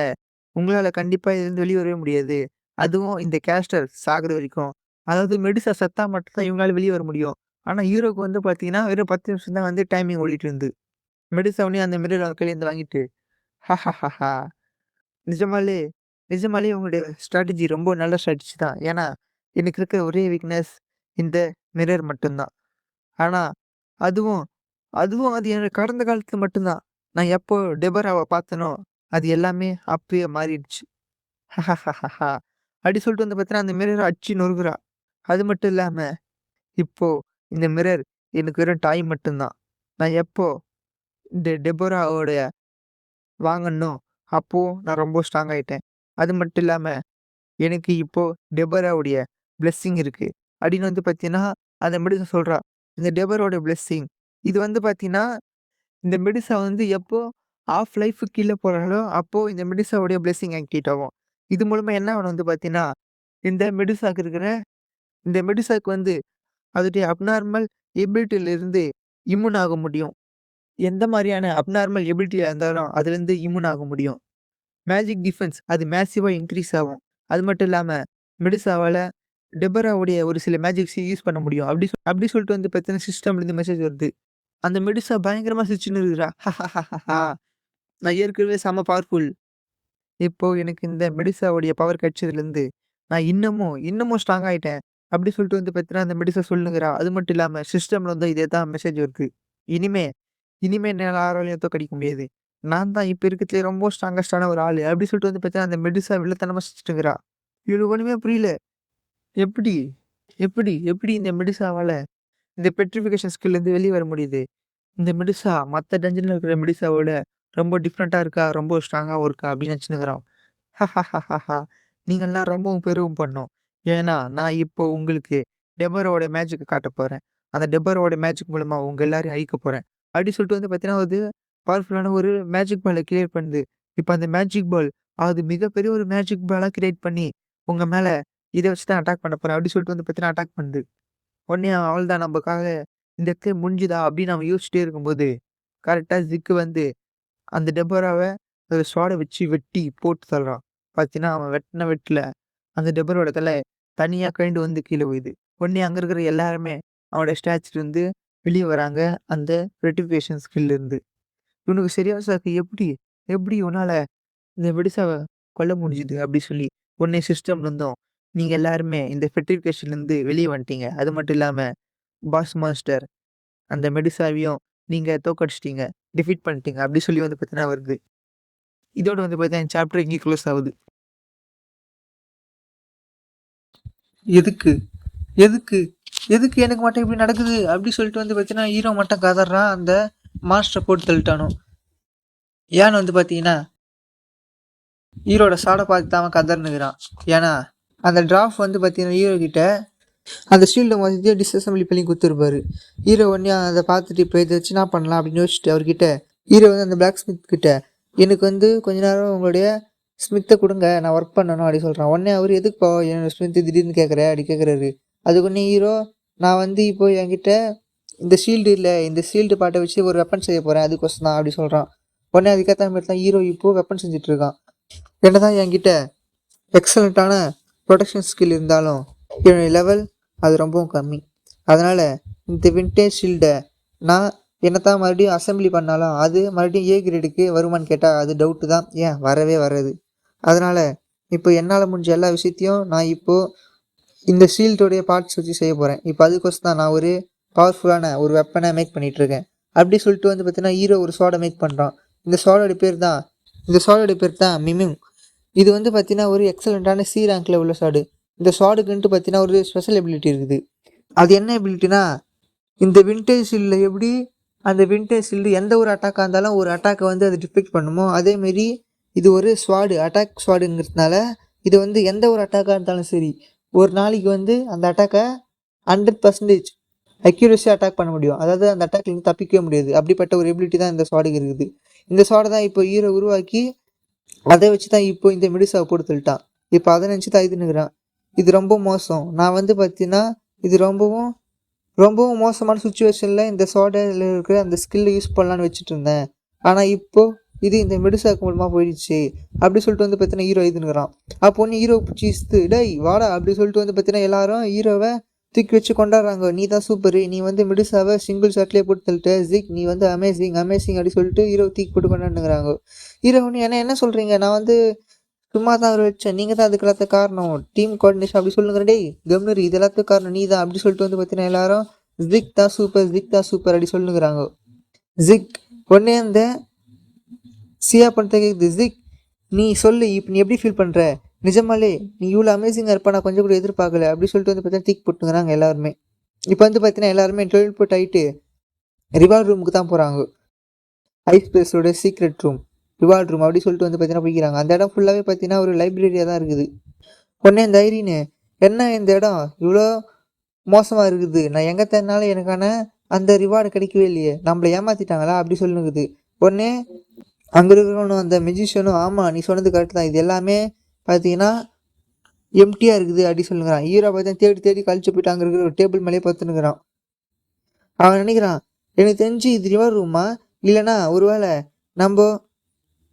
உங்களால கண்டிப்பா இதுலருந்து வெளிய வரவே முடியாது. அதுவும் இந்த கேரக்டர் சாகுற வரைக்கும். அதாவது மெடிசா செத்தா மட்டும் தான் இவங்களால வெளிய வர முடியும். ஆனா ஹீரோக்கு வந்து பார்த்தீங்கன்னா, வெறும் 10 நிமிஷம் தான் வந்து டைமிங் ஓடிட்டு இருந்து. மெடிசா உடனே அந்த மிரர் அவன் கையிலேருந்து வாங்கிட்டு, ஹாஹாஹாஹா! நிஜமாலே நிஜமாலே உங்களுடைய ஸ்ட்ராட்டஜி ரொம்ப நல்ல ஸ்ட்ராட்டஜி தான். ஏன்னா, எனக்கு இருக்க ஒரே வீக்னஸ் இந்த மிரர் மட்டும் தான். ஆனா, அதுவும் அதுவும் அது எனக்கு கடந்த காலத்துல மட்டும் தான். நான் எப்போ டெபராவ பார்த்தனோ, அது எல்லாமே அப்பயே மாறிடுச்சு. அப்டி சொல்லிட்டு வந்து பார்த்தீங்கன்னா, அந்த மிரர அடிச்சு நொறுக்குறா. அது மட்டும் இல்லாம, இப்போ இந்த மிரர் எனக்கு வெறும் டாய் மட்டும் தான். நான் எப்போ இந்த டெபோராவோட வாங்கனனோ, அப்போ நான் ரொம்ப ஸ்ட்ராங் ஆயிட்டேன். அது மட்டும் இல்லாம எனக்கு இப்போ டெபராவுடைய பிளெஸ்ஸிங் இருக்கு. அப்படின்னு வந்து பார்த்தீங்கன்னா, அந்த மெடிசன் சொல்றா. இந்த டெபராவோட பிளெஸ்ஸிங் இது வந்து பார்த்தீங்கன்னா, இந்த மெடிசா வந்து எப்போ ஆஃப் லைஃப் கீழ போறாங்களோ, அப்போ இந்த மெடிசாவுடைய பிளெஸ்ஸிங் ஆக்டிவேட் ஆகும். இது மூலமா என்ன ஆகும் வந்து பார்த்தீங்கன்னா, இந்த மெடிசாக்கு இருக்கிற இந்த மெடிசாக்கு வந்து அதோடைய அப்நார்மல் எபிலிட்டிலிருந்து இம்யூன் ஆக முடியும். எந்த மாரியான அப்நார்மல் எபிலிட்டியா இருந்தாலும் அதுலருந்து இம்யூன் ஆக முடியும். மேஜிக் டிஃபென்ஸ் அது மேசிவா இன்கிரீஸ் ஆகும். அது மட்டும் இல்லாம மெடிசாவால டெபராவுடைய ஒரு சில மேஜிக்ஸ் யூஸ் பண்ண முடியும். அப்படி சொல்லிட்டு வந்து பார்த்தீங்கன்னா, சிஸ்டம்லேருந்து மெசேஜ் வருது. அந்த மெடிசா பயங்கரமா சிரிச்சுன்னு இருக்குதுடா. நான் ஏற்கனவே செம்ம பவர்ஃபுல். இப்போ எனக்கு இந்த மெடிசாவுடைய பவர் கிடைச்சதுலேருந்து, நான் இன்னமும் ஸ்ட்ராங் ஆயிட்டேன். அப்படி சொல்லிட்டு வந்து பார்த்தீங்கன்னா, அந்த மெடிசா சொல்லுங்கிறா. அது மட்டும் இல்லாம சிஸ்டம்ல வந்து இதே தான் மெசேஜ் வருது. இனிமே இனிமே என்னால யாராலயும் தோற்கடிக்க முடியாது. நான் தான் இப்ப இருக்கறதுலயே ரொம்ப ஸ்ட்ராங்கஸ்ட்டான ஒரு ஆளு. அப்படி சொல்லிட்டு வந்து பார்த்தீங்கன்னா, அந்த மெடிசா வில்லத்தனமா சிரிச்சுட்டுருக்கிறா. இவனுக்கு ஒண்ணுமே புரியல. எப்படி? எப்படி இந்த மெடிசாவால இந்த பெட்ரிஃபிகேஷன் ஸ்கில்லேருந்து வெளிய வர முடியுது? இந்த மெடிசா மத்த டஞ்சன்ல இருக்கிற மெடிசாவோட ரொம்ப டிஃப்ரெண்ட்டா இருக்கா, ரொம்ப ஸ்ட்ராங்காவும் இருக்கா அப்படின்னு நெனச்சுன்னுருக்கிறான். நீங்கலாம் ரொம்பவும் பெருமை படணும். ஏன்னா, நான் இப்போ உங்களுக்கு டெபரோட மேஜிக்க காட்டப் போறேன். அந்த டெபரோட மேஜிக் மூலமா உங்க எல்லாரையும் அழிக்கப் போறேன். அப்டி சொல்லிட்டு வந்து பார்த்தீங்கன்னா, அது பவர்ஃபுல்லான ஒரு மேஜிக் பால கிரியேட் பண்ணுது. இப்ப அந்த மேஜிக் பால் அது மிகப்பெரிய ஒரு மேஜிக் பாலா கிரியேட் பண்ணி, உங்க மேல இத வச்சு தான் அட்டாக் பண்ண போறேன். அப்டி சொல்லிட்டு வந்து பார்த்தீங்கன்னா, அட்டாக் பண்ணுது. உடனே அவ்வளதான் நம்பக்காக இந்த இடத்துல முடிஞ்சுதா அப்படின்னு அவன் யோசிச்சுட்டே இருக்கும்போது, கரெக்ட்டா ஜிக்கு வந்து அந்த டெபோராவ ஒரு ஸ்வாட வச்சு வெட்டி போட்டு தள்ளுறான். பார்த்தீங்கன்னா, அவன் வெட்டுன வெட்டுல அந்த டெபரோட தலை தனியா கழண்டு வந்து கீழ விழுது. உடனே அங்க இருக்கிற எல்லாருமே அவனோட ஸ்டாச்சுலருந்து வெளிய வராங்க. அந்த ரெட்டிஃபிகேஷன் ஸ்கில்ல இருந்து. இவனுக்கு சரியான ஷாக்கு. எப்படி உன்னால இந்த மெடிசாவ கொல்ல முடிஞ்சுது? அப்படி சொல்லி. உடனே சிஸ்டம்ல இருந்தும் நீங்க எல்லாருமே இந்த பெட்ரிஃபிகேஷன்லருந்து வெளிய வந்துட்டீங்க. அது மட்டும் இல்லாம பாஸ் மாஸ்டர் அந்த மெடிசாவையும் நீங்க தோற்கடிச்சுட்டீங்க. டிஃபீட் பண்ணிட்டீங்க. அப்படி சொல்லி வந்து பார்த்தீங்கன்னா வருது. இதோட வந்து பார்த்தீங்கன்னா சாப்டர் இங்கே க்ளோஸ் ஆவுது. எதுக்கு? எதுக்கு? எதுக்கு எனக்கு மட்டும் இப்படி நடக்குது? அப்படி சொல்லிட்டு வந்து பார்த்தீங்கன்னா, ஹீரோ மட்டும் கதறான். அந்த மாஸ்டர போட்டு தள்ளிட்டானோ. ஏன்னு வந்து பார்த்தீங்கன்னா, ஹீரோட சாட பார்த்து தான் அவன் கதறினுக்கிறான். ஏன்னா, அந்த டிராஃப்ட் வந்து பார்த்தீங்கன்னா, ஹீரோ கிட்ட அந்த ஷீல்ட மொத்தத்தையும் டிஸ்அசெம்பிளி பண்ணி குடுத்துருப்பாரு. ஹீரோ உடனே அத பார்த்துட்டு, இப்ப இத வச்சு என்ன பண்ணலாம் அப்படின்னு யோசிச்சுட்டு அவர்கிட்ட, ஹீரோ வந்து அந்த பிளாக் ஸ்மித் கிட்ட, எனக்கு வந்து கொஞ்ச நேரம் உங்களுடைய ஸ்மித்த குடுங்க. நான் ஒர்க் பண்ணணும் அப்படி சொல்றான். உடனே அவரு எதுக்குப்பா என்னோட ஸ்மித் திடீர்னு கேட்குற? அப்படி கேட்குறாரு. அதுக்கு உடனே ஹீரோ, நான் வந்து இப்போ என்கிட்ட இந்த ஷீல்டு இல்ல. இந்த ஷீல்டு பார்ட்ட வச்சு ஒரு வெப்பன் செய்ய போறேன். அதுக்கோசரம் தான் அப்படி சொல்றான். உடனே அதுக்கேத்த மாதிரி தான் ஹீரோ இப்போ வெப்பன் செஞ்சுட்டு இருக்கான். என்னதான் என்கிட்ட எக்ஸலண்ட்டான ப்ரொடக்ஷன் ஸ்கில் இருந்தாலும், என்னுடைய லெவல் அது ரொம்பவும் கம்மி. அதனால இந்த வின்டேஜ் ஷீல்ட நான் என்னத்தான் மறுபடியும் அசெம்பிளி பண்ணாலும், அது மறுபடியும் ஏ கிரேடுக்கு வருமான்னு கேட்டா, அது டவுட்டு தான். ஏன் வரவே வராது. அதனால இப்போ என்னால முடிஞ்ச எல்லா விஷயத்தையும் நான் இப்போ இந்த ஷீல்டோடைய பார்ட்ஸ் வச்சு செய்ய போறேன். இப்போ அதுக்கோசரம் தான் நான் ஒரு பவர்ஃபுல்லான ஒரு வெப்பன மேக் பண்ணிட்டு இருக்கேன். அப்படி சொல்லிட்டு வந்து பார்த்தீங்கன்னா, ஹீரோ ஒரு ஸ்வாட மேக் பண்றான். இந்த ஸ்வாடோட பேர் தான் மிமிம். இது வந்து பார்த்தீங்கன்னா, ஒரு எக்ஸலண்ட்டான சி ரேங்க்ல உள்ள ஸ்வாடு. இந்த ஸ்வாடுக்குன்ட்டு பார்த்தீங்கன்னா, ஒரு ஸ்பெஷல் எபிலிட்டி இருக்குது. அது என்ன எபிலிட்டினா, இந்த வின்டேஜ் ஷீல்ட்ல எப்படி அந்த வின்டேஜ் ஷீல்டு எந்த ஒரு அட்டாக்கா இருந்தாலும் ஒரு அட்டாக்கை வந்து அது டிஃபெக்ட் பண்ணுமோ, அதேமாரி இது ஒரு ஸ்வாடு அட்டாக் ஸ்வாடுங்கிறதுனால இது வந்து எந்த ஒரு அட்டாக்கா இருந்தாலும் சரி, ஒரு நாளைக்கு வந்து அந்த அட்டாக்கை 100% அக்யூரஸியா அட்டாக் பண்ண முடியும். அதாவது அந்த அட்டாக்லேருந்து தப்பிக்கவே முடியாது. அப்படிப்பட்ட ஒரு எபிலிட்டி தான் இந்த ஸ்வாடுக்கு இருக்குது. இந்த ஸ்வாடை தான் இப்போ ஹீரோ உருவாக்கி அதை வச்சு தான் இப்போ இந்த மெடிசாவை போட்டு தள்ளிட்டான். இப்போ அதை நினச்சி தான் இதுன்னுக்குறான். இது ரொம்ப மோசம். நான் வந்து பார்த்தீங்கன்னா, இது ரொம்பவும் ரொம்பவும் மோசமான சுச்சுவேஷனில் இந்த சோடாவில் இருக்கிற அந்த ஸ்கில்லை யூஸ் பண்ணலான்னு வச்சுட்டு இருந்தேன். ஆனால் இப்போ இது இந்த மெடிசாக்கு மூலமாக போயிடுச்சு. அப்படி சொல்லிட்டு வந்து பார்த்தீங்கன்னா ஹீரோ இதுன்னுக்குறான். அப்போ ஒன்று ஹீரோ பிடிச்சி டேய் வாடா அப்படி சொல்லிட்டு வந்து பார்த்தீங்கன்னா எல்லாரும் ஹீரோவை தூக்கி வச்சு கொண்டாடுறாங்க. நீ தான் சூப்பரு. நீ வந்து மெடிசாவை சிங்கிள் ஷாட்லேயே போட்டு தள்ளிட்ட. ஜிக் நீ வந்து அமேசிங் அமேசிங் அப்படி சொல்லிட்டு ஹீரோ தூக்கி போட்டு கொண்டாடுங்கிறாங்க. ஹீரோ ஒன்று என்ன சொல்கிறீங்க? நான் வந்து சும்மா தான் அவர் வச்சேன். நீங்கள் தான் அதுக்கு எல்லாத்துக்கும் காரணம். டீம் கோஆர்டினேஷன் அப்படி சொல்லுங்க. டேய் கம்னரு இது எல்லாத்துக்கும் காரணம் நீ தான் அப்படி சொல்லிட்டு வந்து பார்த்தீங்கன்னா எல்லாரும் ஜிக் தான் சூப்பர் ஜிக் தான் சூப்பர் அப்படி சொல்லுங்கிறாங்க. ஜிக் உடனே அந்த சியா பண்ணுறது கேட்குது. ஜிக் நீ சொல்லு இப்போ நீ எப்படி ஃபீல் பண்ணுற? நிஜமாலே நீ இவ்வளோ அமேசிங்காக இருப்பா நான் கொஞ்சம் கூட எதிர்பார்க்கல அப்படி சொல்லிட்டு வந்து பார்த்தீங்கன்னா தீக்கு போட்டுங்கிறாங்க எல்லாருமே. இப்போ வந்து பார்த்தீங்கன்னா எல்லாருமே 12 போட்டு ஆகிட்டு ரிவார்ட் ரூமுக்கு தான் போகிறாங்க. ஐஸ் ஸ்பேஸோட சீக்ரெட் ரூம் ரிவார்ட் ரூம் அப்படி சொல்லிட்டு வந்து பார்த்தீங்கன்னா போய்க்கிறாங்க. அந்த இடம் ஃபுல்லாகவே பார்த்தீங்கன்னா ஒரு லைப்ரரியாக தான் இருக்குது. உடனே இந்த ஐரின்னு என்ன இந்த இடம் இவ்வளோ மோசமாக இருக்குது, நான் எங்கே தேடினாலும் எனக்கான அந்த ரிவார்டு கிடைக்கவே இல்லையே, நம்மளை ஏமாத்திட்டாங்களா அப்படி சொல்லுங்குது. உடனே அங்கே இருக்கிறவனும் அந்த மெஜிஷியனும் ஆமாம் நீ சொன்னது கரெக்ட் தான், இது எல்லாமே பார்த்தீங்கன்னா எம்டியாக இருக்குது அப்படி சொல்லுங்கிறான். ஹீரோ பார்த்தா தேடி தேடி கழிச்சு போயிட்டு அங்கே இருக்கிற ஒரு டேபிள் மேலேயே பார்த்துன்னுக்குறான். அவன் நினைக்கிறான் எனக்கு தெரிஞ்சு இது ரிவார்ட் ரூமா, இல்லைன்னா ஒருவேளை நம்ம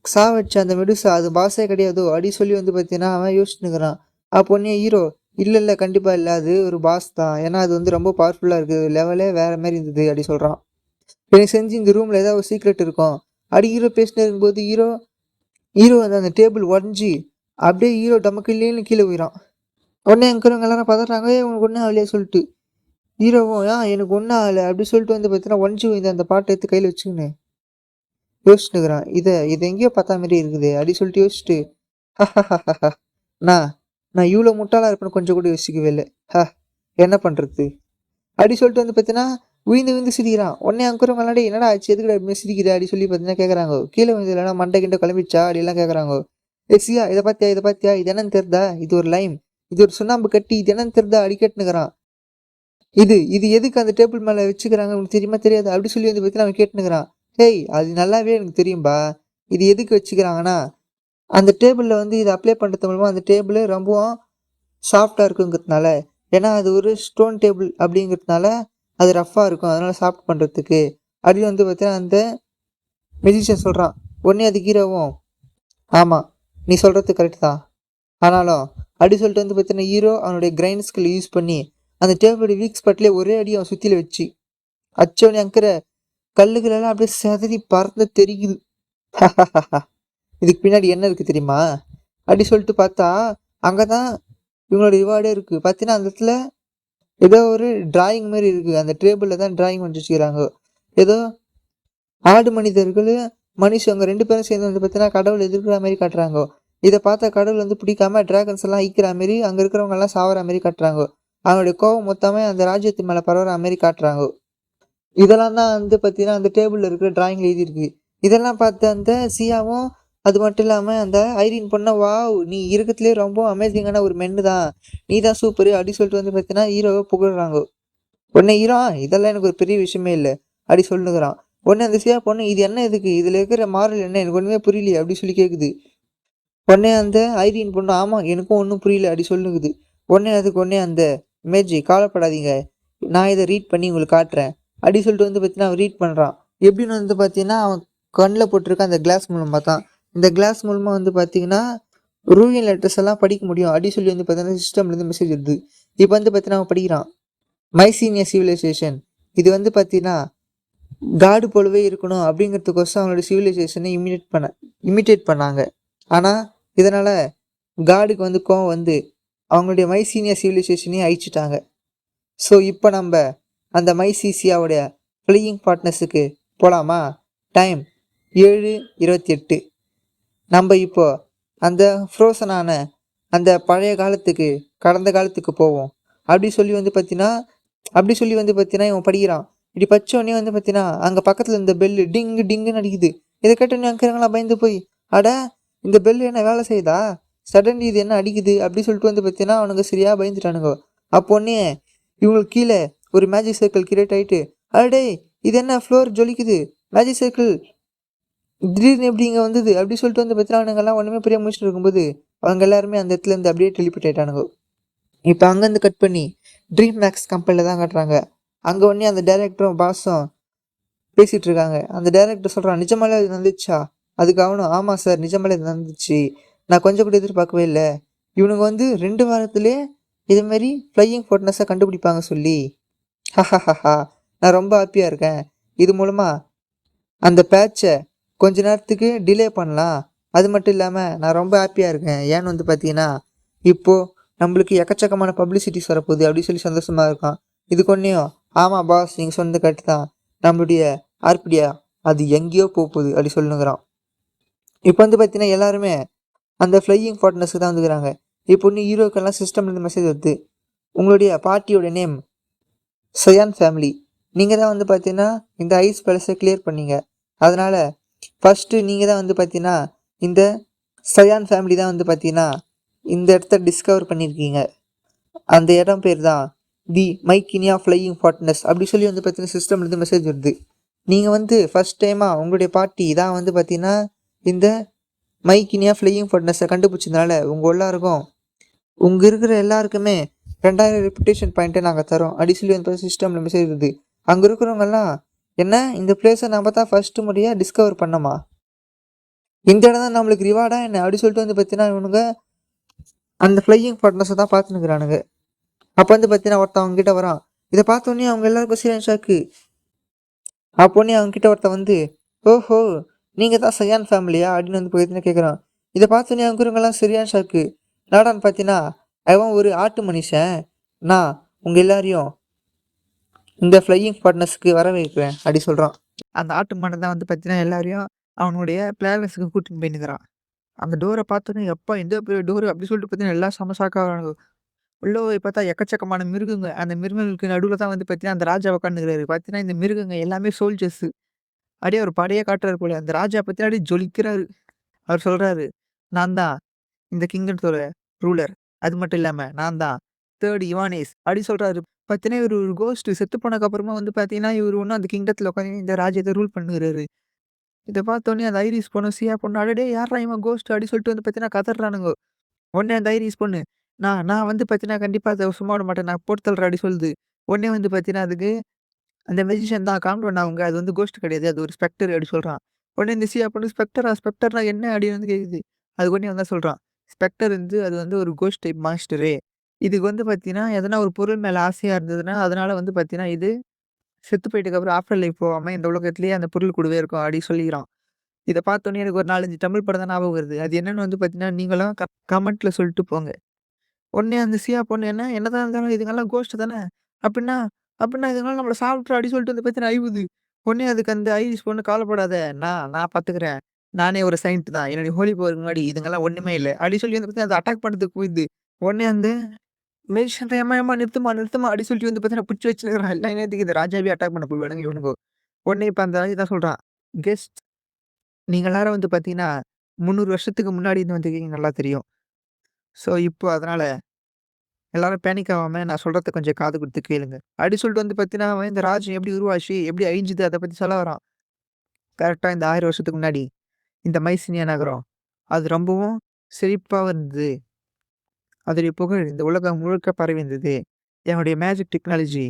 சாவடிச்ச அந்த மெடுசா அது பாஸே கிடையாதோ அப்படி சொல்லி வந்து பார்த்தீங்கன்னா அவன் யோசிச்சுன்னுக்குறான். அப்போ உடனே ஹீரோ இல்லை கண்டிப்பாக இல்லை, அது ஒரு பாஸ் தான், ஏன்னா அது வந்து ரொம்ப பவர்ஃபுல்லாக இருக்குது, லெவலே வேறு மாதிரி இருந்தது அப்படி சொல்கிறான். எனக்கு செஞ்சு இந்த ரூமில் ஏதாவது ஒரு சீக்ரெட் இருக்கும் அப்படி ஹீரோ பேசினே இருக்கும்போது ஹீரோ வந்து அந்த டேபிள் உடஞ்சி அப்படியே ஹீரோ டமக்கு இல்லைன்னு கீழே போயிடான். உடனே இருக்கிறவங்க எல்லாரும் பதறாங்க, உனக்கு ஒன்றும் ஆகலையே சொல்லிட்டு. ஹீரோவும் எனக்கு ஒன்றும் ஆகலை அப்படி சொல்லிட்டு வந்து பார்த்தீங்கன்னா ஒன்ஜி இந்த அந்த பாட்டை எடுத்து கையில் வச்சுக்கின்னு யோசிச்சுக்கிறான். இதை எங்கேயோ பார்த்தா மாதிரி இருக்குது அப்படி சொல்லிட்டு யோசிச்சுட்டு நான் இவ்வளோ முட்டாளாக இருப்பேன்னு கொஞ்சம் கூட யோசிக்கவே இல்லை, என்ன பண்ணுறது அப்படி சொல்லிட்டு வந்து பார்த்தீங்கன்னா விழுந்து சிரிக்கிறான். உடனே அங்குறவங்க விளாடி என்னடா ஆச்சு, எதுக்கு அப்படி சிரிக்கிற அப்படி சொல்லி பார்த்தீங்கன்னா கேட்குறாங்க. கீழே வந்து இல்லைனா மண்டை கிட்ட கிளம்பிச்சா அப்படிலாம் கேட்குறாங்க. சியா இதை பார்த்தியா இது என்னன்னு தெரிதா, இது ஒரு லைம், இது ஒரு சுண்ணாம்பு கட்டி, இது என்னன்னு தெரிதா அடி கேட்டுனுக்கிறான். இது எதுக்கு அந்த டேபிள் மேலே வச்சுக்கிறாங்க உனக்கு தெரியுமா தெரியாது அப்படி சொல்லி வந்து பார்த்தீங்கன்னா அவன் கேட்டுனுக்கிறான். ஹேய் அது நல்லாவே எனக்கு தெரியும்பா, இது எதுக்கு வச்சுக்கிறாங்கன்னா அந்த டேபிளில் வந்து இதை அப்ளை பண்ணுறது மூலமாக அந்த டேபிள் ரொம்பவும் சாஃப்டாக இருக்குங்கிறதுனால, ஏன்னா அது ஒரு ஸ்டோன் டேபிள் அப்படிங்கிறதுனால அது ரஃப்பாக இருக்கும், அதனால் சாஃப்ட் பண்ணுறதுக்கு அப்படின்னு வந்து பார்த்தீங்கன்னா அந்த மெஜிஷியன் சொல்கிறான். உடனே அது ஹீரோவும் ஆமாம் நீ சொல்கிறது கரெக்ட் தான், ஆனாலும் அப்படி சொல்லிட்டு வந்து பார்த்தீங்கன்னா ஹீரோ அவனுடைய கிரைண்ட் ஸ்கில் யூஸ் பண்ணி அந்த டேபிளோட வீக் ஸ்பாட்லேயே ஒரே அடி அவன் சுற்றில வச்சு அச்சவனே அங்கிற கல்லுகளெல்லாம் அப்படியே செதறி பறந்து தெரிக்குது. இதுக்கு பின்னாடி என்ன இருக்குது தெரியுமா அப்படி சொல்லிட்டு பார்த்தா அங்கே தான் இவங்களோட ரிவார்டே இருக்குது. பார்த்தீங்கன்னா அந்த இடத்துல ஏதோ ஒரு டிராயிங் மாதிரி இருக்குது, அந்த டேபிளில் தான் டிராயிங் பண்ணி வச்சுக்கிறாங்க. ஏதோ ஆடு மனிதர்கள் மனுஷங்க 2 பேரும் சேர்ந்து வந்து பார்த்தீங்கன்னா கடவுள் எதிர்க்கிற மாதிரி காட்டுறாங்க. இதை பார்த்தா கடவுள் வந்து பிடிக்காம டிராகன்ஸ் எல்லாம் ஈக்கிற மாதிரி அங்கே இருக்கிறவங்க எல்லாம் சாவற மாதிரி காட்டுறாங்க. அவனுடைய கோவம் மொத்தமே அந்த ராஜ்யத்து மேலே பரவுற மாதிரி காட்டுறாங்க. இதெல்லாம் தான் வந்து பார்த்தீங்கன்னா அந்த டேபிளில் இருக்கிற டிராயிங்கில் எழுதியிருக்கு. இதெல்லாம் பார்த்து அந்த சியாவும் அது மட்டும் இல்லாமல் அந்த ஐரின் பொண்ணை வாவ் நீ இருக்கிறதுலே ரொம்ப அமேசிங்கான ஒரு மென்னு தான், நீ தான் சூப்பரு அப்படி சொல்லிட்டு வந்து பார்த்தீங்கன்னா ஹீரோவை புகழ்றாங்க. உடனே ஹீரோ இதெல்லாம் எனக்கு ஒரு பெரிய விஷயமே இல்லை அப்படி சொல்லுங்கிறான். உடனே அந்த சியா பொண்ணு இது என்ன இதுக்கு இதில் இருக்கிற மாரல் என்ன எனக்கு ஒன்றுமே புரியலையே அப்படி சொல்லி கேட்குது. உடனே அந்த ஐரின் பொண்ணு ஆமாம் எனக்கும் ஒன்றும் புரியல அப்படி சொல்லுங்குது. உடனே அந்த மேஜி கவலைப்படாதீங்க, நான் இதை ரீட் பண்ணி உங்களுக்கு காட்டுறேன் அப்படி சொல்லிட்டு வந்து பார்த்தீங்கன்னா அவன் ரீட் பண்ணுறான். எப்படின்னு வந்து பார்த்தீங்கன்னா அவன் கண்ணில் போட்டிருக்க அந்த கிளாஸ் மூலமாக தான், இந்த கிளாஸ் மூலமாக வந்து பார்த்தீங்கன்னா ரூயின் லெட்டர்ஸ் எல்லாம் படிக்க முடியும் அப்படி சொல்லி வந்து பார்த்தீங்கன்னா சிஸ்டம்லேருந்து மெசேஜ் வருது. இப்போ வந்து பார்த்தீங்கன்னா அவன் படிக்கிறான். மை சீனியர் சிவிலைசேஷன் இது வந்து பார்த்தீங்கன்னா காடு போலவே இருக்கணும் அப்படிங்கிறதுக்கோசம் அவங்களோட சிவிலைசேஷனை இமிட்டேட் பண்ணாங்க. ஆனால் இதனால் காடுக்கு வந்து கோவம் வந்து அவங்களுடைய மை சீனியர் சிவிலைசேஷனையும் அழிச்சிட்டாங்க. ஸோ இப்போ நம்ம அந்த மைசிசியாவுடைய ஃப்ளையிங் பார்ட்னர்ஸுக்கு போகலாமா? டைம் 7:28. நம்ம இப்போ அந்த ஃப்ரோசனான அந்த பழைய காலத்துக்கு கடந்த காலத்துக்கு போவோம் அப்படி சொல்லி வந்து பார்த்தீங்கன்னா இவன் படிக்கிறான். இப்படி பச்சோடனே வந்து பார்த்தீங்கன்னா அங்கே பக்கத்தில் இந்த பெல்லு டிங்குன்னு அடிக்குது. இதை கேட்டோன்னே அங்கிறவங்களாம் பயந்து போய் அட இந்த பெல்லு என்ன வேலை செய்யுதா, சடன்லி இது என்ன அடிக்குது அப்படி சொல்லிட்டு வந்து பார்த்தீங்கன்னா அவனுங்க சரியாக பயந்துட்டானுங்க. அப்போ உடனே இவங்களுக்கு கீழே ஒரு மேஜிக் சர்க்கிள் கிரியேட் ஆகிட்டு அடே இது என்ன ஃப்ளோர் ஜொலிக்குது, மேஜிக் சர்க்கிள் திடீர்னு எப்படி இங்கே வந்தது அப்படி சொல்லிட்டு வந்து பார்த்தீங்கன்னா அவனுங்கெல்லாம் ஒன்றுமே புரிய முடிச்சுட்டு இருக்கும்போது அவங்க எல்லாருமே அந்த இடத்துல இருந்து அப்படியே டெலிபோர்ட் ஆகிட்டானுங்க. இப்போ அங்கேருந்து கட் பண்ணி ட்ரீம் மேக்ஸ் கம்பெனியில் தான் காட்டுறாங்க. அங்கே உடனே அந்த டைரக்டரும் பாஸும் பேசிகிட்டு இருக்காங்க. அந்த டைரக்டர் சொல்கிறான் நிஜமாலே அது நடந்துச்சா? அதுக்கு அவனும் ஆமாம் சார் நிஜமாலே இது நடந்துச்சு, நான் கொஞ்சம் கூட எதிர்பார்க்கவே இல்லை, இவனுங்க வந்து 2 வாரத்துலேயே இதுமாரி ஃப்ளையிங் ஃபோர்ட்னஸை கண்டுபிடிப்பாங்க சொல்லி நான் ரொம்ப ஹாப்பியாக இருக்கேன். இது மூலமாக அந்த பேட்சை கொஞ்ச நேரத்துக்கு டிலே பண்ணலாம். அது மட்டும் இல்லாமல் நான் ரொம்ப ஹாப்பியாக இருக்கேன், ஏன்னு வந்து பார்த்தீங்கன்னா இப்போது நம்மளுக்கு எக்கச்சக்கமான பப்ளிசிட்டிஸ் வரப்போகுது அப்படி சொல்லி சந்தோஷமாக இருக்கான். இது கொன்னையும் ஆமாம் பாஸ் நீங்கள் சொன்னது கரெக்டு தான், நம்மளுடைய ஆர்பிடியா அது எங்கேயோ போகுது அப்படி சொல்லுங்கிறான். இப்போ வந்து பார்த்தீங்கன்னா எல்லாருமே அந்த ஃப்ளையிங் பார்ட்னர்ஸுக்கு தான் வந்துக்கிறாங்க. இப்போ இன்னும் ஹீரோக்கெல்லாம் சிஸ்டம்லேருந்து மெசேஜ் வருது, உங்களுடைய பார்ட்டியோட நேம் சயான் ஃபேமிலி, நீங்கள் தான் வந்து பார்த்தீங்கன்னா இந்த ஐஸ் பேலஸை கிளியர் பண்ணீங்க, அதனால் ஃபஸ்ட்டு நீங்கள் தான் வந்து பார்த்தீங்கன்னா இந்த சயான் ஃபேமிலி தான் வந்து பார்த்தீங்கன்னா இந்த இடத்த டிஸ்கவர் பண்ணியிருக்கீங்க. அந்த இடம் பேர் தான் தி மைக்கினியா ஃப்ளையிங் ஃபார்ட்னஸ் அப்படி சொல்லி வந்து பார்த்தீங்கன்னா சிஸ்டம்லேருந்து மெசேஜ் வருது. நீங்கள் வந்து ஃபஸ்ட் டைமாக உங்களுடைய பார்ட்டி தான் வந்து பார்த்தீங்கன்னா இந்த மைக்கினியா ஃப்ளையிங் ஃபார்ட்னஸை கண்டுபிடிச்சதுனால உங்கள் எல்லாருக்கும் இருக்கிற எல்லாருக்குமே 2000 ரெப்புடேஷன் பாயிண்ட்டை நாங்கள் தரோம் அப்படி சொல்லி வந்து சிஸ்டமில் மெசேஜ் வருது. அங்கே இருக்கிறவங்கெல்லாம் என்ன இந்த பிளேஸை நம்ம தான் ஃபஸ்ட்டு முறையாக டிஸ்கவர் பண்ணோமா, இந்த இடம் தான் நம்மளுக்கு ரிவார்டா என்ன அப்படி சொல்லிட்டு வந்து பார்த்தீங்கன்னா இவனுங்க அந்த ஃப்ளையிங் பார்ட்னர்ஸை தான் பார்த்துனுக்குறானுங்க. அப்போ வந்து பார்த்தீங்கன்னா ஒருத்தன் அவங்க கிட்ட வரான். இதை பார்த்தோன்னே அவங்க எல்லாருக்கும் சரியான ஷாக்கு. அப்போன்னே அவங்க கிட்ட ஒருத்தன் வந்து ஓஹோ நீங்கள் தான் சயான் ஃபேமிலியா அப்படின்னு வந்து பார்த்தீங்கன்னா கேட்குறான். இதை பார்த்தோன்னே அவங்க இருக்கிறவங்கெல்லாம் சரியான ஷாக்கு. நாடான்னு பார்த்தீங்கன்னா அவன் ஒரு ஆட்டு மனுஷன், நான் உங்கள் எல்லாரையும் இந்த ஃப்ளையிங் பார்ட்னர்ஸ்க்கு வர வைக்கிறேன் அப்படி சொல்கிறான். அந்த ஆட்டு மன்னன் தான் வந்து பார்த்தீங்கன்னா எல்லாரையும் அவனுடைய பிளேவர்ஸுக்கு கூட்டின்னு போயின்னுக்கிறான். அந்த டோரை பார்த்தோன்னே எப்பா எந்த பெரிய டோரு அப்படி சொல்லிட்டு பார்த்தீங்கன்னா எல்லாம் செம ஷாக்காக வரானுங்க. உள்ள போய் பார்த்தா எக்கச்சக்கமான மிருகங்க. அந்த மிருகங்களுக்கு நடுவுல தான் வந்து பார்த்தீங்கன்னா அந்த ராஜா உட்காந்துக்கிறாரு. பார்த்தீங்கன்னா இந்த மிருகங்க எல்லாமே சோல்ஜர்ஸு. அப்படியே ஒரு படையே காட்டுறாரு போல. அந்த ராஜா பார்த்தீங்கன்னா அப்படியே ஜொலிக்கிறாரு. அவர் சொல்றாரு, "நான் தான் இந்த கிங்டத்தோட ரூலர். அது மட்டும் இல்லாம நான் தான் 3 இவானேஸ்" அப்படி சொல்றாரு. பார்த்தீங்கன்னா இவரு ஒரு கோஸ்ட் செத்து போனதுக்கு அப்புறமா வந்து பார்த்தீங்கன்னா, இவரு இன்னும் அந்த கிங்டத்துல உட்காந்து இந்த ராஜ்யத்த ரூல் பண்ணுகிறாரு. இத பார்த்தோனே அந்த ஐரிஸ் பொண்ணு, சியா பொண்ணு, "அடடே! யார்றா இவன் கோஸ்ட்" அப்படி சொல்லிட்டு வந்து பார்த்தீங்கன்னா கதர்றானுங்க. உடனே அந்த ஐரிஸ் பொண்ணு, "நான் நான் வந்து பார்த்தீங்கன்னா, கண்டிப்பா அத சும்மா விட மாட்டேன். நான் போட்டு தள்ளுறேன்" அப்படி சொல்லுது. உடனே வந்து பார்த்தீங்கன்னா, அதுக்கு அந்த மெஜிஷியன் தான் காம் பண்ணவங்க. அது வந்து கோஸ்ட் கிடையாது. அது ஒரு ஸ்பெக்டர் அப்படி சொல்றான். உடனே இந்த சியா பொண்ணு, "ஸ்பெக்டரா? ஸ்பெக்டர்னா என்ன?" அப்படின்னு வந்து கேட்குது. அதுக்கு உடனே அவன் தான் சொல்றான். "ஸ்பெக்டர் வந்து அது வந்து ஒரு கோஸ்ட் டைப் மான்ஸ்டரு. இதுக்கு வந்து பார்த்தீங்கன்னா, எதனா ஒரு பொருள் மேல ஆசையா இருந்ததுன்னா, அதனால வந்து பார்த்தீங்கன்னா, இது செத்து போயிட்டதுக்கு அப்புறம் ஆஃப்டர் லைஃப் போகாம இந்த உலகத்திலேயே அந்த பொருள் கூடவே இருக்கும்" அப்படி சொல்லிக்கிறான். இத பார்த்தோனே எனக்கு ஒரு 4, 5 தமிழ் படம் தான் ஞாபகம் வருது. அது என்னன்னு வந்து பார்த்தீங்கன்னா, நீங்களும் கமெண்ட்ல சொல்லிட்டு போங்க. உடனே அந்த சியா பொண்ணு, என்னதான் இருந்தாலும் இதுங்கலாம் கோஸ்ட் தானே! அப்டின்னா அப்டின்னா இதுங்கலாம் நம்மள சாப்பிட்டுரும் அப்டி சொல்லிட்டு வந்து பார்த்தீங்கன்னா அழுவுது. உடனே அதுக்கு அந்த ஐரிஷ் பொண்ணு, "கவலைப்படாத, நான் பார்த்துக்கிறேன். நானே ஒரு செயிண்ட் தான். என்னுடைய ஹோலி பவருக்கு முன்னாடி இதுங்கலாம் ஒண்ணுமே இல்ல." அப்டி சொல்லி வந்து பார்த்தீங்கன்னா, அத அட்டாக் பண்றதுக்கு போயிடுது. உடனே அந்த மேஜிஷியன், "எம்மா எம்மா நிறுத்துமா நிறுத்துமா" அப்டி சொல்லிட்டு வந்து பார்த்தீங்கன்னா புடிச்சு வச்சுன்னுருக்கான். எல்லா நேரத்துக்கு இந்த ராஜாவே அட்டாக் பண்ண போயிடுவானுங்க இவனுங்க. உடனே இப்ப அந்த இதான் சொல்றான், "கெஸ்ட் நீங்க எல்லாரும் வந்து பார்த்தீங்கன்னா, 300 வருஷத்துக்கு முன்னாடி இருந்து வந்திருக்கீங்க நல்லா தெரியும். ஸோ, இப்போ அதனால எல்லாரும் பேனிக் ஆவாம நான் சொல்றத கொஞ்சம் காது குடுத்து கேளுங்க." அப்படி சொல்லிட்டு வந்து பார்த்தீங்கன்னா, அவன் இந்த ராஜ்யம் எப்படி உருவாச்சு, எப்படி அழிஞ்சுது அத பத்தி சொல்ல வரான். கரெக்ட்டா இந்த 1000 வருஷத்துக்கு முன்னாடி இந்த மைசீனியா நகரம், அது ரொம்பவும் செழிப்பா இருந்தது. அதோடைய புகழ் இந்த உலகம் முழுக்க பரவி இருந்தது. என்னுடைய மேஜிக் டெக்னாலஜி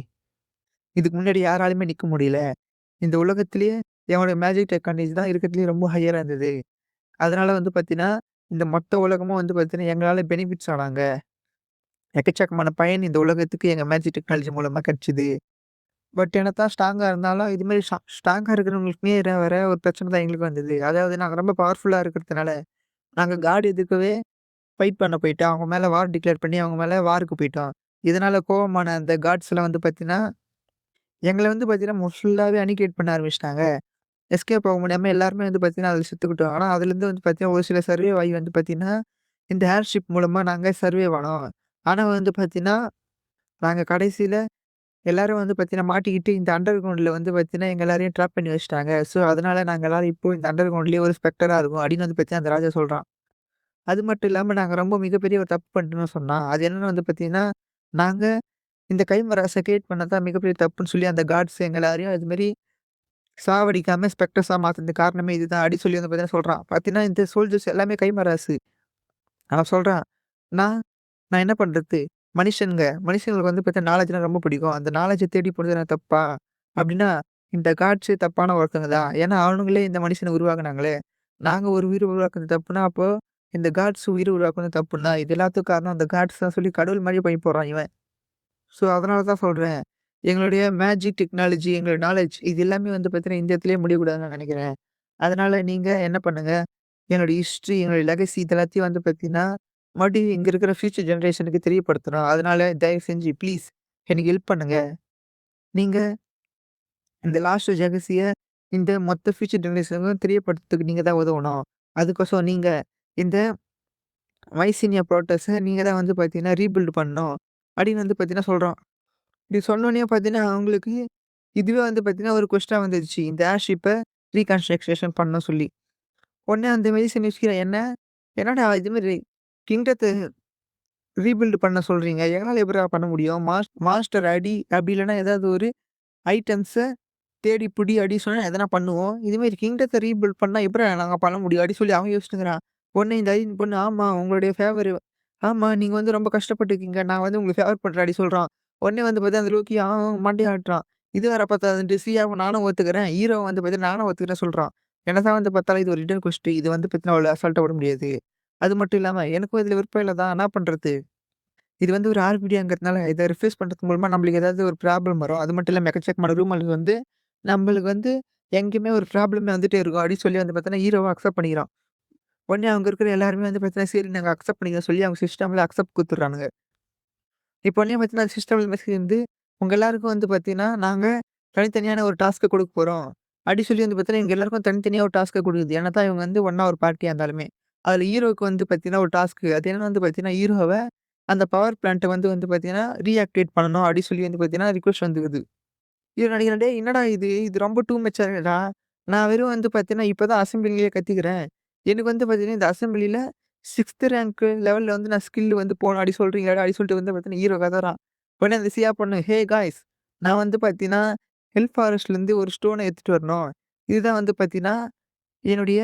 இதுக்கு முன்னாடி யாராலுமே நிக்க முடியல. இந்த உலகத்திலேயே என்னோட மேஜிக் டெக்னாலஜி தான் இருக்கிறதுலயே ரொம்ப ஹையரா இருந்தது. அதனால வந்து பார்த்தீங்கன்னா, இந்த மொத்த உலகமும் வந்து பார்த்தீங்கன்னா, எங்களால பெனிஃபிட்ஸ் ஆனாங்க. எக்கச்சக்கமான பயன் இந்த உலகத்துக்கு எங்க மேஜிக் டெக்னாலஜி மூலமா கிடைச்சது. பட் என்னதான் ஸ்ட்ராங்கா இருந்தாலும், இது மாரி ஸ்ட்ராங்கா இருக்கிறவங்களுக்குமே வேற ஒரு பிரச்சனை தான் எங்களுக்கு வந்தது. அதாவது நாங்க ரொம்ப பவர்ஃபுல்லா இருக்கிறதுனால, நாங்க காட் எதிர்க்கவே ஃபைட் பண்ண போயிட்டு, அவங்க மேல வார் டிக்ளேர் பண்ணி, அவங்க மேல வாருக்கு போயிட்டோம். இதனால கோவமான அந்த காட்ஸ்லாம் வந்து பார்த்தீங்கன்னா, எங்கள வந்து பார்த்தீங்கன்னா, ஃபுல்லாவே அனிகிலேட் பண்ண ஆரம்பிச்சுட்டாங்க. எஸ்கேப் ஆக முடியாம எல்லாருமே வந்து பார்த்தீங்கன்னா, அதில செத்துக்கிட்டோம். ஆனா, அதுலேருந்து வந்து பார்த்தீங்கன்னா, ஒரு சில சர்வைவ் ஆகி வந்து பார்த்தீங்கன்னா, இந்த ஏர்ஷிப் மூலமா நாங்க சர்வைவ் ஆனோம். ஆனா வந்து பார்த்தீங்கன்னா, நாங்க கடைசில எல்லாரும் வந்து பார்த்தீங்கன்னா, மாட்டிக்கிட்டு இந்த அண்டர் கிரவுண்ட்ல வந்து பார்த்தீங்கன்னா, எங்க எல்லாரையும் ட்ராப் பண்ணி வச்சுட்டாங்க. ஸோ, அதனால நாங்க எல்லாரும் இப்போ இந்த அண்டர் கிரவுண்ட்லயே ஒரு ஸ்பெக்டரா இருக்கோம். அப்படின்னு வந்து பார்த்தீங்கன்னா, அந்த ராஜா சொல்றான். அது மட்டும் இல்லாம நாங்க ரொம்ப மிகப்பெரிய ஒரு தப்பு பண்ணிட்டோம்னு சொன்னான். அது என்னன்னு வந்து பார்த்தீங்கன்னா, நாங்க இந்த கைமராஸ கிரியேட் பண்ணது தான் மிகப்பெரிய தப்புன்னு சொல்லி அந்த காட்ஸ் எங்க எல்லாரையும் இது மாரி சாவடிக்காம ஸ்பெக்டர்ஸா மாத்துனதுக்கு காரணமே இதுதான் அப்டி சொல்லி வந்து பார்த்தீங்கன்னா சொல்றான். பார்த்தீங்கன்னா, இந்த சோல்ஜர்ஸ் எல்லாமே கைமராசு. அவன் சொல்றான், "நான் நான் என்ன பண்றது? மனுஷங்களுக்கு வந்து பார்த்தீங்கன்னா நாலேட்ஜ்னா ரொம்ப பிடிக்கும். அந்த நாலேட்ஜ தேடி போனது நான் தப்பா? அப்டின்னா, இந்த காட்ஸே தப்பான ஒருத்தவங்க தான். ஏன்னா, அவனுங்களே இந்த மனுஷன உருவாக்குனாங்களே. நாங்க ஒரு உயிர உருவாக்குனது தப்புனா, அப்போ இந்த காட்ஸ் உயிர உருவாக்குனது தப்புன்னா, இது எல்லாத்துக்கும் காரணம் அந்த காட்ஸ் தான் சொல்லி கடவுள் மாரி பழி போடுறான் இவன். ஸோ, அதனால தான் சொல்றேன். எங்களுடைய மேஜிக் டெக்னாலஜி, எங்களோட நாலேட்ஜ் இது எல்லாமே வந்து பார்த்தீங்கன்னா, இந்த இடத்திலேயே முடியக்கூடாதுன்னு நான் நெனைக்கிறேன். அதனால நீங்க என்ன பண்ணுங்க, என்னோட ஹிஸ்ட்ரி, என்னோட லெகசி இது எல்லாத்தையும் வந்து பார்த்தீங்கன்னா, மறுபடியும் இங்க இருக்கிற ஃபியூச்சர் ஜெனரேஷனுக்கு தெரியப்படுத்தணும். அதனால தயவு செஞ்சு ப்ளீஸ் எனக்கு ஹெல்ப் பண்ணுங்க. நீங்க இந்த லாஸ்ட் லெகசிய இந்த மொத்த ஃபியூச்சர் ஜெனரேஷனுக்கும் தெரியப்படுத்துறதுக்கு நீங்க தான் உதவணும். அதுக்கோசம் நீங்க இந்த மைசீனியா புரோட்டஸ நீங்க தான் வந்து பார்த்தீங்கன்னா, ரீபில்ட் பண்ணணும். அப்படின்னு வந்து பார்த்தீங்கன்னா சொல்றான். இப்படி சொன்னோனே பார்த்தீங்கன்னா, அவங்களுக்கு இதுவே வந்து பார்த்தீங்கன்னா, ஒரு கொஸ்டினா வந்துருச்சு. இந்த ஏர்ஷிப்ப ரீகன்ஸ்ட்ரக்ஷன் பண்ணணும் சொல்லி. உடனே அந்த மெடிசின் யோசிக்கிறேன், என்னடா இது மாரி கிங்டத்த ரீபில்ட் பண்ண சொல்றீங்க. எங்களால எப்படிடா பண்ண முடியும்? மாஸ்டர் அடி, அப்படி இல்லன்னா ஏதாவது ஒரு ஐட்டம்ஸ தேடி புடி அடி சொன்னா எதனா பண்ணுவோம். இதுமாரி கிங்டத்த ரீபில்ட் பண்ணா எப்படிடா நாங்க பண்ண முடியும்? அப்டி சொல்லி அவன் யோசிச்சுக்கிறான். உடனே இந்த ஐரின் பொண்ணு, ஆமா உங்களுடைய ஃபேவர் ஆமா நீங்க வந்து ரொம்ப கஷ்டப்பட்டுருக்கீங்க. நான் வந்து உங்களுக்கு ஃபேவர் பண்றேன் அப்டி சொல்றான். உடனே வந்து பார்த்தா அந்த லோக்கி மண்டைய ஆட்டுறான். இது வேற பத்தாதுன்ட்டு சியாவ நானும் ஒத்துக்கிறேன். ஹீரோ வந்து பார்த்தீங்கன்னா நானும் ஒத்துக்கிறேன்னு சொல்றான். என்னதான் வந்து பார்த்தாலும் இது ஒரு ரிடன் கொஸ்டின். இது வந்து பார்த்தீங்கன்னா அவ்வளோ அசால்ட்டா விட முடியாது. அது மட்டும் இல்லாம எனக்கும் இதுல விருப்பம் இல்ல தான். என்ன பண்றது? இது வந்து ஒரு ஆர்பிடியாங்கிறதுனால இத ரிஃப்ரெஷ் பண்றது மூலமா நம்மளுக்கு ஏதாவது ஒரு ப்ராப்ளம் வரும். அது மட்டும் இல்லாம எக்கச்சக்கமான ரூமர் வந்து நம்மளுக்கு வந்து எங்கேயுமே ஒரு ப்ராப்ளமே வந்துட்டே இருக்கும். அப்டின்னு சொல்லி வந்து பார்த்தீங்கன்னா, ஹீரோவ அக்செப்ட் பண்ணிக்கிறான். உடனே அங்க இருக்கிற எல்லாருமே வந்து பார்த்தீங்கன்னா, சரி நாங்க அக்செப்ட் பண்ணிக்கிறோம் சொல்லி அவங்க சிஸ்டம்ல அக்செப்ட் குடுத்துடுறானுங்க. இப்போ உடனே பார்த்தீங்கன்னா, சிஸ்டம்ல மெசேஜ் வந்து உங்க எல்லாருக்கும் வந்து பார்த்தீங்கன்னா, நாங்க தனித்தனியான ஒரு டாஸ்க்க குடுக்க போறோம். அப்டி சொல்லி வந்து பார்த்தீங்கன்னா, எங்க எல்லாருக்கும் தனித்தனியா ஒரு டாஸ்க்க குடுக்குது. என்னதான் இவங்க வந்து ஒண்ணா ஒரு பார்ட்டியா இருந்தாலுமே. அதுல ஹீரோவுக்கு வந்து பார்த்தீங்கன்னா, ஒரு டாஸ்க். அது என்னன்னு வந்து பார்த்தீங்கன்னா, ஹீரோவ அந்த பவர் பிளான்ட்ட வந்து பார்த்தீங்கன்னா, ரீஆக்டிவேட் பண்ணணும் அப்டி சொல்லி வந்து பார்த்தீங்கன்னா, ரிக்வெஸ்ட் வந்துருக்குது. இவன் நினைக்கிறான், "டேய் என்னடா இது? இது ரொம்ப டூ மச்சா இருக்குடா. நான் வெறும் வந்து பார்த்தீங்கன்னா, இப்ப தான் அசெம்பிளிலயே கத்துக்கிறேன். எனக்கு வந்து பார்த்தீங்கன்னா, இந்த அசெம்பிளில 6த் ரேங்க் லெவல்ல வந்து நான் ஸ்கில் வந்து போணும் அப்டி சொல்றீங்களாடா?" அப்டி சொல்லிட்டு வந்து பார்த்தீங்கன்னா, ஹீரோ கதறான். உடனே அந்த சியா பொண்ணு, "ஹே காய்ஸ் நான் வந்து பார்த்தீங்கன்னா, ஹில் ஃபாரஸ்ட்லேருந்து ஒரு ஸ்டோன எடுத்துட்டு வரணும். இதுதான் வந்து பார்த்தீங்கன்னா, என்னுடைய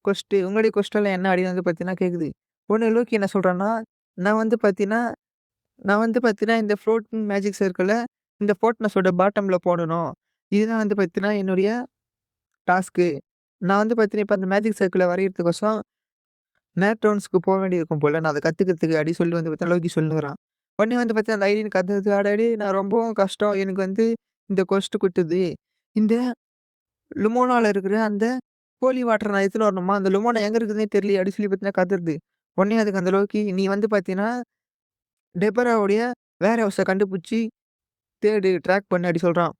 கொஸ்ட். உங்களுடைய கொஸ்ட்லாம் என்ன?" அப்டின்னு வந்து பார்த்தீங்கன்னா கேட்குது. உடனே லோக்கி என்ன சொல்றான்னா, "நான் வந்து பார்த்தீங்கன்னா இந்த ஃப்ளோட்டிங் மேஜிக் சர்க்கிள இந்த ஃபோர்ட்னஸோட பாட்டம்ல போடணும். இதுதான் வந்து பார்த்தீங்கன்னா, என்னுடைய டாஸ்க்கு. நான் வந்து பார்த்தீங்கன்னா, இப்ப அந்த மேஜிக் சர்க்கிள வரையறதுக்கோசம் நேட்ரவுன்ஸ்க்கு போ வேண்டியிருக்கும் போல. நான் அத கத்துக்கிறதுக்கு அப்டி சொல்லி வந்து பார்த்தா லோக்கி சொல்லுகிறான். உடனே வந்து பார்த்தா அந்த ஐரின் கத்துது, "அடடே! நான் ரொம்பவும் கஷ்டம். எனக்கு வந்து இந்த கொஸ்ட் குடுத்தது. இந்த லுமோனால இருக்கிற அந்த ஹோலி வாட்டர நான் எடுத்துன்னு வரணுமா? அந்த லுமோனா எங்க இருக்குதுன்னே தெரியலையே!" அப்டி சொல்லி பார்த்தீங்கன்னா கத்துறது. உடனே அதுக்கு அந்த லோக்கி, "நீ வந்து பார்த்தீங்கன்னா, டெபராவுடைய வேர் ஹவுஸ கண்டுபிடிச்சு தேடு, ட்ராக் பண்ணு" அப்டி சொல்றான்.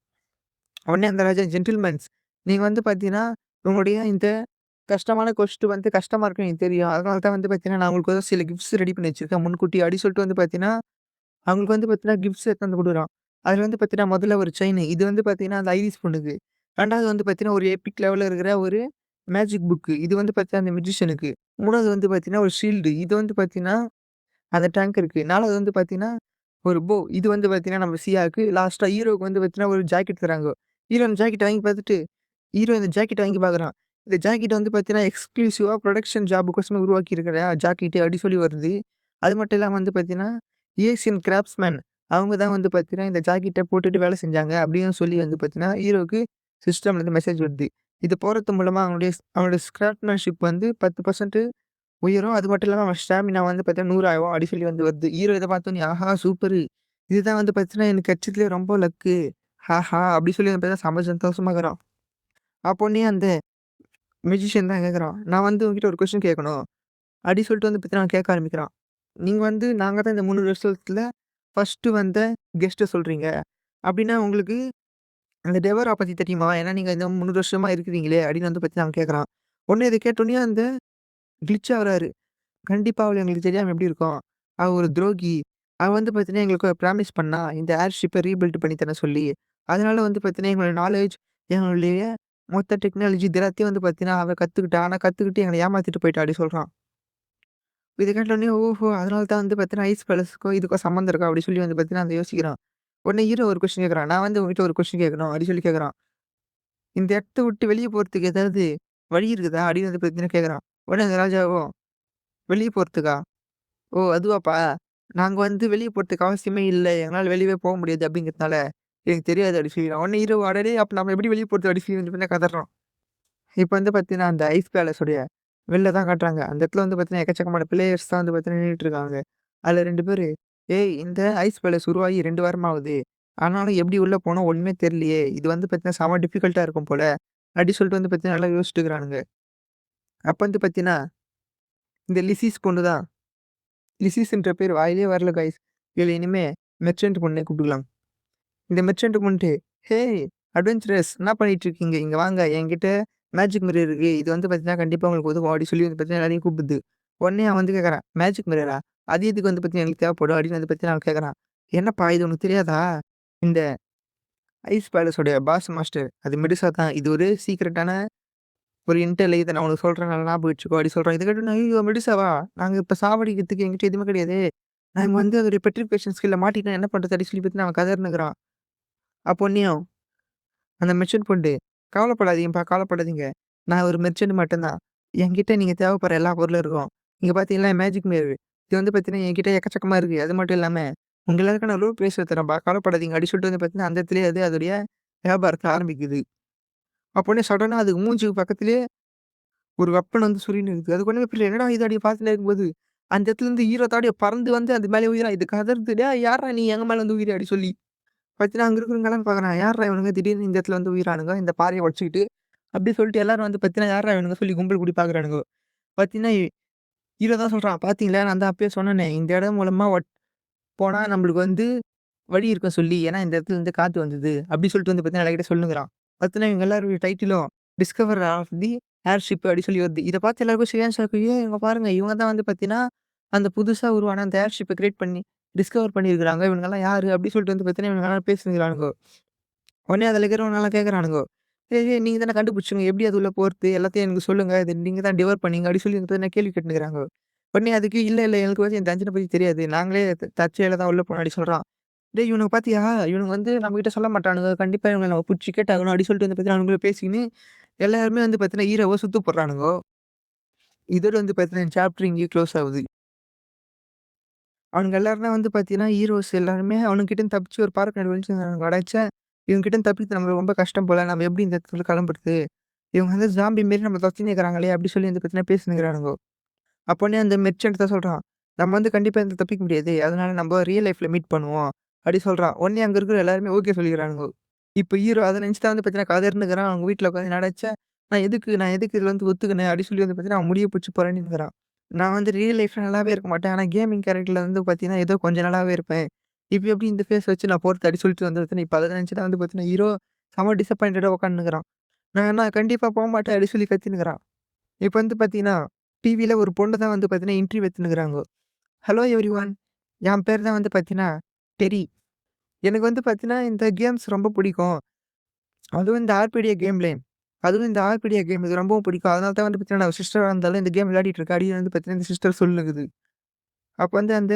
உடனே அந்த ராஜா, "ஜென்டில்மேன்ஸ் நீங்க வந்து பார்த்தீங்கன்னா, உங்களுடைய இந்த கஷ்டமான கொஸ்ட் வந்து கஷ்டமா இருக்குன்னு எனக்கு தெரியும். அதனால தான் வந்து பார்த்தீங்கன்னா, நான் உங்களுக்கு வந்து சில கிஃப்ட்ஸ் ரெடி பண்ணி வச்சிருக்கேன் முன்கூட்டியே" அப்டி சொல்லிட்டு வந்து பார்த்தீங்கன்னா, அவங்களுக்கு வந்து பார்த்தீங்கன்னா கிஃப்ட்ஸ் எடுத்து வந்து குடுக்குறான். அதுல வந்து பார்த்தீங்கன்னா, முதல்ல ஒரு செயின். இது வந்து பார்த்தீங்கன்னா, அந்த ஐரிஸ் பொண்ணுக்கு. 2வது வந்து பார்த்தீங்கன்னா, ஒரு எபிக் லெவல்ல இருக்கிற ஒரு மேஜிக் புக். இது வந்து பார்த்தீங்கன்னா, அந்த மேஜிஷியனுக்கு. 3வது வந்து பார்த்தீங்கன்னா, ஒரு ஷீல்டு. இது வந்து பார்த்தீங்கன்னா அந்த டேங்க் இருக்கு. 4வது வந்து பார்த்தீங்கன்னா, ஒரு இது வந்து பார்த்தீங்கன்னா, நம்ம சியாக்கு. லாஸ்ட்டா ஹீரோவுக்கு வந்து பார்த்தீங்கன்னா, ஒரு ஜாக்கெட் தராங்க. ஹீரோ அந்த ஜாக்கெட்ட வாங்கி பார்த்துட்டு, ஹீரோ இந்த ஜாக்கெட்ட வாங்கி பார்க்குறான். இந்த ஜாக்கெட் வந்து பார்த்தீங்கன்னா, எக்ஸ்க்ளூசிவா புரொடக்ஷன் ஜாப்‌க்கோசமே உருவாக்கி இருக்கிற ஜாக்கெட்டு அப்டி சொல்லி வருது. அது மட்டும் இல்லாம வந்து பார்த்தீங்கன்னா, ஏசியன் கிராஃப்ட்ஸ்மேன் அவங்க தான் வந்து பார்த்தீங்கன்னா, இந்த ஜாக்கெட்ட போட்டுட்டு வேலை செஞ்சாங்க. அப்டின்னு சொல்லி வந்து பார்த்தீங்கன்னா, ஹீரோவுக்கு சிஸ்டம்லேருந்து மெசேஜ் வருது. இது போறது மூலமா அவனுடைய கிராஃப்ட்மேன்ஷிப் வந்து 10% உயரும். அது மட்டும் இல்லாம அவன் ஸ்டாமினா வந்து பார்த்தீங்கன்னா 100 ஆகும். அப்டி சொல்லி வந்து வருது. ஹீரோ இத பார்த்தோனே, ஆஹா சூப்பரு! இதுதான் வந்து பார்த்தீங்கன்னா, எனக்கு கெடச்சதுலயே ரொம்ப லக்கு. ஹாஹா! அப்டி சொல்லி வந்து பார்த்தீங்கன்னா செம்ம சந்தோஷமா இருக்கிறான். அப்போனே அந்த மேஜிஷியன் தான் கேட்குறான். நான் வந்து உன்கிட்ட ஒரு கொஸ்டின் கேட்கணும். அப்டி சொல்லிட்டு வந்து பார்த்தீங்கன்னா கேட்க ஆரம்பிக்கிறான். நீங்க வந்து நாங்க தான் இந்த 3 வருஷத்துல ஃபர்ஸ்ட்டு வந்த கெஸ்ட்ட சொல்றீங்க. அப்டின்னா உங்களுக்கு அந்த டெவரா பத்தி தெரியுமா? ஏன்னா நீங்க இந்த 3 வருஷமா இருக்கிறீங்களே அப்டின்னு வந்து பார்த்தீங்கன்னா அவன் கேட்குறான். உடனே இத கேட்டோனே அந்த கிளிட்ச் ஆவுறாரு. கண்டிப்பா அவள எங்களுக்கு தெரியாம எப்படி இருக்கும்? அவ ஒரு துரோகி. அவ வந்து பார்த்தீங்கன்னா, எங்களுக்கு ப்ராமிஸ் பண்ணா, இந்த ஏர்ஷிப்ப ரீபில்ட் பண்ணி தர சொல்லி. அதனால வந்து பார்த்தீங்கன்னா, எங்களோட நாலேட்ஜ், எங்களுடைய மொத்த டெக்னாலஜி இது எல்லாத்தையும் வந்து பார்த்தீங்கன்னா, அவ கத்துக்கிட்டா. ஆனா கத்துக்கிட்டு எங்கள ஏமாத்திட்டு போயிட்டா அப்டி சொல்றான். இத கேட்டோனே, ஓஹோ! அதனால தான் வந்து பார்த்தீங்கன்னா, ஐஸ் பேலஸ்க்கும் இதுக்கும் சம்மந்தம் இருக்கா? அப்டி சொல்லி வந்து பார்த்தீங்கன்னா, அந்த யோசிக்கிறான். உடனே ஹீரோ ஒரு கொஸ்டின் கேட்கறான். நான் வந்து உங்ககிட்ட ஒரு கொஸ்டின் கேட்கணும் அப்டி சொல்லி கேட்கறான். இந்த இடத்த விட்டு வெளிய போறதுக்கு ஏதாவது வழி இருக்குதா? அப்டின்னு வந்து பார்த்தீங்கன்னா கேட்கறான். உடனே அந்த ராஜாவும், வெளிய போறதுக்கா? ஓ! அதுவாப்பா! நாங்க வந்து வெளிய போறதுக்கு அவசியமே இல்ல. எங்களால வெளியவே போ முடியாது அப்டிங்கிறதுனால, எனக்கு தெரியாது அப்டி சொல்லிக்கிறான். உடனே ஹீரோ அடடே! அப்ப நம்ம எப்படி வெளிய போறது அப்டி சொல்லி வந்து பின்ன கதர்றான். இப்ப வந்து பார்த்தீங்கன்னா, அந்த ஐஸ் பேலஸ் உடைய வெளில தான் காட்டுறாங்க. அந்த இடத்துல வந்து பார்த்தீங்கன்னா, எக்கச்சக்கமான பிளேயர்ஸ் தான் வந்து பார்த்தீங்கன்னா நின்னுட்டு இருக்காங்க. அதுல 2 பேரு, "ஏய் இந்த ஐஸ் பேலஸ் உருவாகி 2 வாரம் ஆகுது. ஆனாலும் எப்படி உள்ள போனோம் ஒண்ணுமே தெரியலையே. இது வந்து பார்த்தீங்கன்னா, செம டிஃபிகல்ட்டா இருக்கும் போல." அப்டி சொல்லிட்டு வந்து பார்த்தீங்கன்னா, நல்லா யோசிச்சுட்டு இருக்கிறானுங்க. அப்ப வந்து பார்த்தீங்கன்னா, இந்த லிசிஸ் பொண்ணு தான். லிசிஸ்ன்ற பேர் வாயிலே வரல காய்ஸ். இவள இனிமே மெர்ச்சன்ட் பொண்ணுன்னே கூப்பிட்டுக்கலாம். இந்த மெர்ச்சன்ட் பொண்ணுட்டு, "ஹேய் அட்வென்ச்சரஸ் என்ன பண்ணிட்டு இருக்கீங்க? இங்க வாங்க. என்கிட்ட மேஜிக் மிரர் இருக்கு. இது வந்து பார்த்தீங்கன்னா, கண்டிப்பா உங்களுக்கு உதவும்." அப்படி சொல்லி வந்து பார்த்தீங்கன்னா, எல்லாரையும் கூப்பிடுது. உடனே அவன் வந்து கேட்கறான், "மேஜிக் மிரரா? அது எதுக்கு வந்து பார்த்தீங்கன்னா எங்களுக்கு தேவைப்படும்?" அப்படின்னு வந்து பார்த்தீங்கன்னா அவன் கேட்கறான். "என்னப்பா இது உனக்கு தெரியாதா? இந்த ஐஸ் பேலஸோட பாஸ் மாஸ்டர் அது மெடுசா தான். இது ஒரு சீக்ரெட்டான ஒரு இன்டெல் இத நான் உனக்கு சொல்றேன் நல்லா ஞாபகம் வச்சுக்கோ." அப்படி சொல்றான். இத கேட்டோனே, "ஐயய்யோ! மெடுசாவா? நாங்க இப்ப சாவடிக்கிறதுக்கு என்கிட்ட எதுவுமே கிடையாதே." நான் வந்து அதோடைய பெட்ரிஃபிகேஷன் ஸ்கில்ல மாட்டிட்டேன் என்ன பண்றது அப்டி சொல்லி பார்த்தீங்கன்னா அவன் கதறினுக்கிறான். அப்போன்னையும் அந்த மெர்ச்சன்ட் பொண்ணு, கவலைப்படாதீங்கப்பா, கவலைப்படாதீங்க. நான் ஒரு மெர்ச்சன்ட் மட்டும் தான். என்கிட்ட நீங்க தேவைப்படுற எல்லா பொருளும் இருக்கும். இங்க பார்த்தீங்கன்னா மேஜிக் மிரர். இது வந்து பார்த்தீங்கன்னா என்கிட்ட எக்கச்சக்கமா இருக்கு. அது மட்டும் இல்லாம, உங்க எல்லாருக்கும் நான் ரூல் பிளேஸ் தரேன்ப்பா, கவலைப்படாதீங்க அப்டி சொல்லிட்டு வந்து பார்த்தீங்கன்னா, அந்த இடத்திலேயே அது அதோடைய வியாபாரத்த ஆரம்பிக்குது. அப்போனே சடனா அது மூஞ்சுக்கு பக்கத்திலேயே ஒரு வெப்பன் வந்து சுரின்னு இருக்கு. அதுக்கு ஒண்ணுமே புரியல. என்னடா இது அப்டி பார்த்துட்டே இருக்கும்போது, அந்த இடத்துலருந்து ஈரோ தாடிய பறந்து வந்து அது மேல உயிரான். இது கதறுது, "டேய் யார்றா நீ எங்க மேல வந்து உயிர" அப்டி சொல்லி. பார்த்தீங்கன்னா, அங்க இருக்கிறவங்க எல்லாரும் பார்க்குறாங்க. யார்றா இவனுங்க திடீர்னு இந்த இடத்துல வந்து உயிரானுங்க, இந்த பாறைய உடைச்சுக்கிட்டு. அப்டி சொல்லிட்டு எல்லாரும் வந்து பார்த்தீங்கன்னா, யார்றா இவனுங்க சொல்லி கும்பல் கூடி பார்க்குறானுங்க. பார்த்தீங்கன்னா, ஹீரோ தான் சொல்றான். "பார்த்தீங்களா நான் தான் அப்பயே சொன்னனே, இந்த இடம் மூலமா போனா நம்மளுக்கு வந்து வழி இருக்கும் சொல்லி. ஏன்னா இந்த இடத்துல இருந்து காத்து வந்தது." அப்டி சொல்லிட்டு வந்து பார்த்தீங்கன்னா, எல்லார்கிட்டயும் சொல்லுங்கிறான். பார்த்தீங்கன்னா, இவங்க எல்லாருடைய டைட்டிலும் டிஸ்கவரர் ஆஃப் தி ஏர்ஷிப் அப்டி சொல்லி வருது. இத பார்த்து எல்லாருக்கும் சரியான ஷாக்கு. ஏன் இவங்க பாருங்க, இவங்க தான் வந்து பார்த்தீங்கன்னா, அந்த புதுசா உருவான அந்த ஏர்ஷிப்ப கிரியேட் பண்ணி டிஸ்கவர் பண்ணியிருக்காங்க. இவனுங்கலாம் யாரு? அப்டி சொல்லிட்டு வந்து பார்த்தீங்கன்னா, இவனுங்கலாம் பேசினுருக்கானுங்க. உடனே அதில இருக்கிறவனுங்கலாம் கேட்குறானுங்கோ. "ஏய் ஏய் நீங்க தானே கண்டுபிடிச்சவங்க. எப்படி அது உள்ள போறது? எல்லாத்தையும் எனக்கு சொல்லுங்க. இத நீங்க தான் டிவர் பண்ணீங்க." அப்படி சொல்லி வந்து கேள்வி கேட்டுனுருக்காங்க. உடனே அதுக்கு "இல்ல, இல்ல எனக்கு வந்து இந்த தஞ்சன பத்தி தெரியாது. நாங்களே தற்செயலா தான் உள்ள போனோம்." அப்படி சொல்றான். "டேய் இவனுங்க பாத்தியா? இவனுங்க வந்து நம்மகிட்ட சொல்ல மாட்டானுங்க. கண்டிப்பா இவங்கள நம்ம புடிச்சு கேட்டாகணும்." அப்படி சொல்லிட்டு வந்து பாத்தீங்கன்னா, அவனுங்களும் பேசிக்கின்னு எல்லாருமே வந்து பாத்தீங்கன்னா, ஹீரோவ சுத்து போடுறானுங்கோ. இதோட வந்து பாத்தீங்கன்னா, சாப்டர் இங்கேயே க்ளோஸ் ஆவுது. அவனுங்க எல்லாருமே வந்து பார்த்தீங்கன்னா, ஹீரோஸ் எல்லாருமே அவனுங்கிட்டருந்து தப்பிச்சு ஒரு பார்க் நடுவுல ஒளிஞ்சிருந்தானுங்க. அடச்சே! இவங்ககிட்டருந்து தப்பிக்கிறது நம்மளுக்கு ரொம்ப கஷ்டம் போல. நம்ம எப்படி இந்த இடத்துல கிளம்புறது? இவங்க வந்து ஜாம்பி மாரி நம்மள தொரத்தினே இருக்கிறாங்களே! அப்படி சொல்லி வந்து பார்த்தீங்கன்னா பேசினுருக்கிறானுங்கோ. அப்போனே அந்த மெர்ச்சன்ட் தான் சொல்றான். நம்ம வந்து கண்டிப்பா இதுல தப்பிக்க முடியாது. அதனால நம்ம ரியல் லைஃப்ல மீட் பண்ணுவோம். அப்படி சொல்றான். உடனே அங்க இருக்கிற எல்லாருமே ஓகே சொல்லிக்கிறானுங்கோ. இப்ப ஹீரோ அத நெனச்சு தான் வந்து பார்த்தீங்கன்னா கதறினுக்கிறான். அவங்க வீட்ல உட்காந்து "நான் எதுக்கு இதுல வந்து ஒத்துக்கினேன்?" அப்படி சொல்லி வந்து பார்த்தீங்கன்னா, அவன் முடிய புடிச்சு பொறாண்டினுக்கிறான். நான் வந்து ரியல் லைஃப்ல நல்லாவே இருக்க மாட்டேன். ஆனா கேமிங் கேரக்டர்ல வந்து பார்த்தீங்கன்னா, ஏதோ கொஞ்சம் நல்லாவே இருப்பேன். இப்ப எப்படி இந்த ஃபேஸ் வச்சு நான் போறது அப்டி சொல்லிட்டு வந்து பார்த்தீங்கன்னா, இப்ப அத நெனச்சு தான் வந்து பார்த்தீங்கன்னா, ஹீரோ செம டிசப்பாயிண்டடா உட்காந்துன்னுக்குறான். நான் கண்டிப்பா போமாட்டேன் அப்டி சொல்லி கத்தினுக்குறான். இப்ப வந்து பார்த்தீங்கன்னா, டிவில ஒரு பொண்ணு தான் வந்து பார்த்தீங்கன்னா, இன்டர்வியூ எடுத்துன்னுக்குறாங்கோ. Hello everyone. என் பேர் தான் வந்து பார்த்தீங்கன்னா, டெர்ரி. எனக்கு வந்து பார்த்தீங்கன்னா, இந்த கேம்ஸ் ரொம்ப பிடிக்கும். அதுவும் இந்த ஆர்பிடியா கேம்ல. அதுவும் இந்த ஆர்பிடியா கேம் எனக்கு ரொம்பவும் பிடிக்கும். அதனால தான் வந்து பார்த்தீங்கன்னா, நான் சிஸ்டரா இருந்தாலும் இந்த கேம் விளையாடிட்டு இருக்கேன். அப்டின்னு வந்து பார்த்தீங்கன்னா, இந்த சிஸ்டர் சொல்லுது. அப்ப வந்து அந்த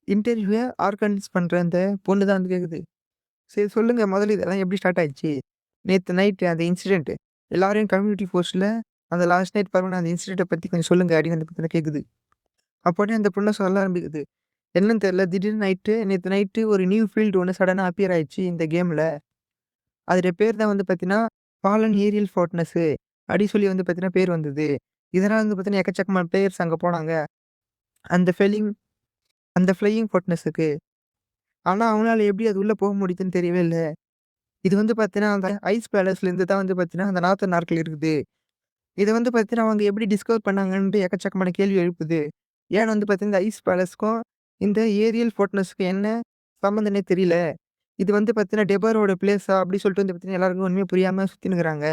இன்டர்வியூவ ஆர்கனைஸ் பண்ற அந்த பொண்ணு தான் வந்து கேட்குது. சரி சொல்லுங்க முதல்ல இதெல்லாம் எப்படி ஸ்டார்ட் ஆயிடுச்சு? நேத்து நைட் அந்த இன்சிடென்ட் எல்லாரையும் கம்யூனிட்டி போஸ்ட்ல அந்த லாஸ்ட் நைட் பரவுன அந்த இன்சிடென்ட்ட பத்தி கொஞ்சம் சொல்லுங்க அப்படின்னு வந்து பார்த்தீங்கன்னா கேட்குது. அப்போனே அந்த பொண்ணு சொல்ல ஆரம்பிக்குது. என்னன்னு தெரியல திடீர்னு நேத்து நைட்டு ஒரு நியூ ஃபீல்ட் ஒண்ணு சடனா அப்பியர் ஆயிடுச்சு இந்த கேம்ல. அதோட பேர் தான் வந்து பார்த்தீங்கன்னா, ஃபாலன் ஏரியல் ஃபோர்ட்னஸ் அப்படி சொல்லி வந்து பார்த்தீங்கன்னா பேர் வந்தது. இதனால வந்து பார்த்தீங்கன்னா எக்கச்சக்கமான பிளேயர்ஸ் அங்க போனாங்க. அந்த ஃபெலிங் அந்த ஃப்ளையிங் ஃபோர்ட்னஸ்க்கு. ஆனா அவங்களால எப்படி அது உள்ள போக முடியுதுன்னு தெரியவே இல்ல. இது வந்து பார்த்தீங்கன்னா, அந்த ஐஸ் பேலஸ்லேருந்து தான் வந்து பார்த்தீங்கன்னா, அந்த நார்த்தன் ஆர்க்ல இருக்குது. இத வந்து பார்த்தீங்கன்னா, அவங்க எப்படி டிஸ்கவர் பண்ணாங்கன்ட்டு எக்கச்சக்கமான கேள்வி எழுப்புது. ஏன் வந்து பார்த்தீங்கன்னா, இந்த ஐஸ் பேலஸ்க்கும், இந்த ஏரியல் ஃபோர்ட்னஸ்க்கும் என்ன சம்மந்தம்னே தெரியல. இது வந்து பார்த்தீங்கன்னா, டெபரோட பிளேஸா அப்படி சொல்லிட்டு வந்து பார்த்தீங்கன்னா, எல்லாருக்கும் ஒண்ணுமே புரியாம சுத்தினுருக்காங்க.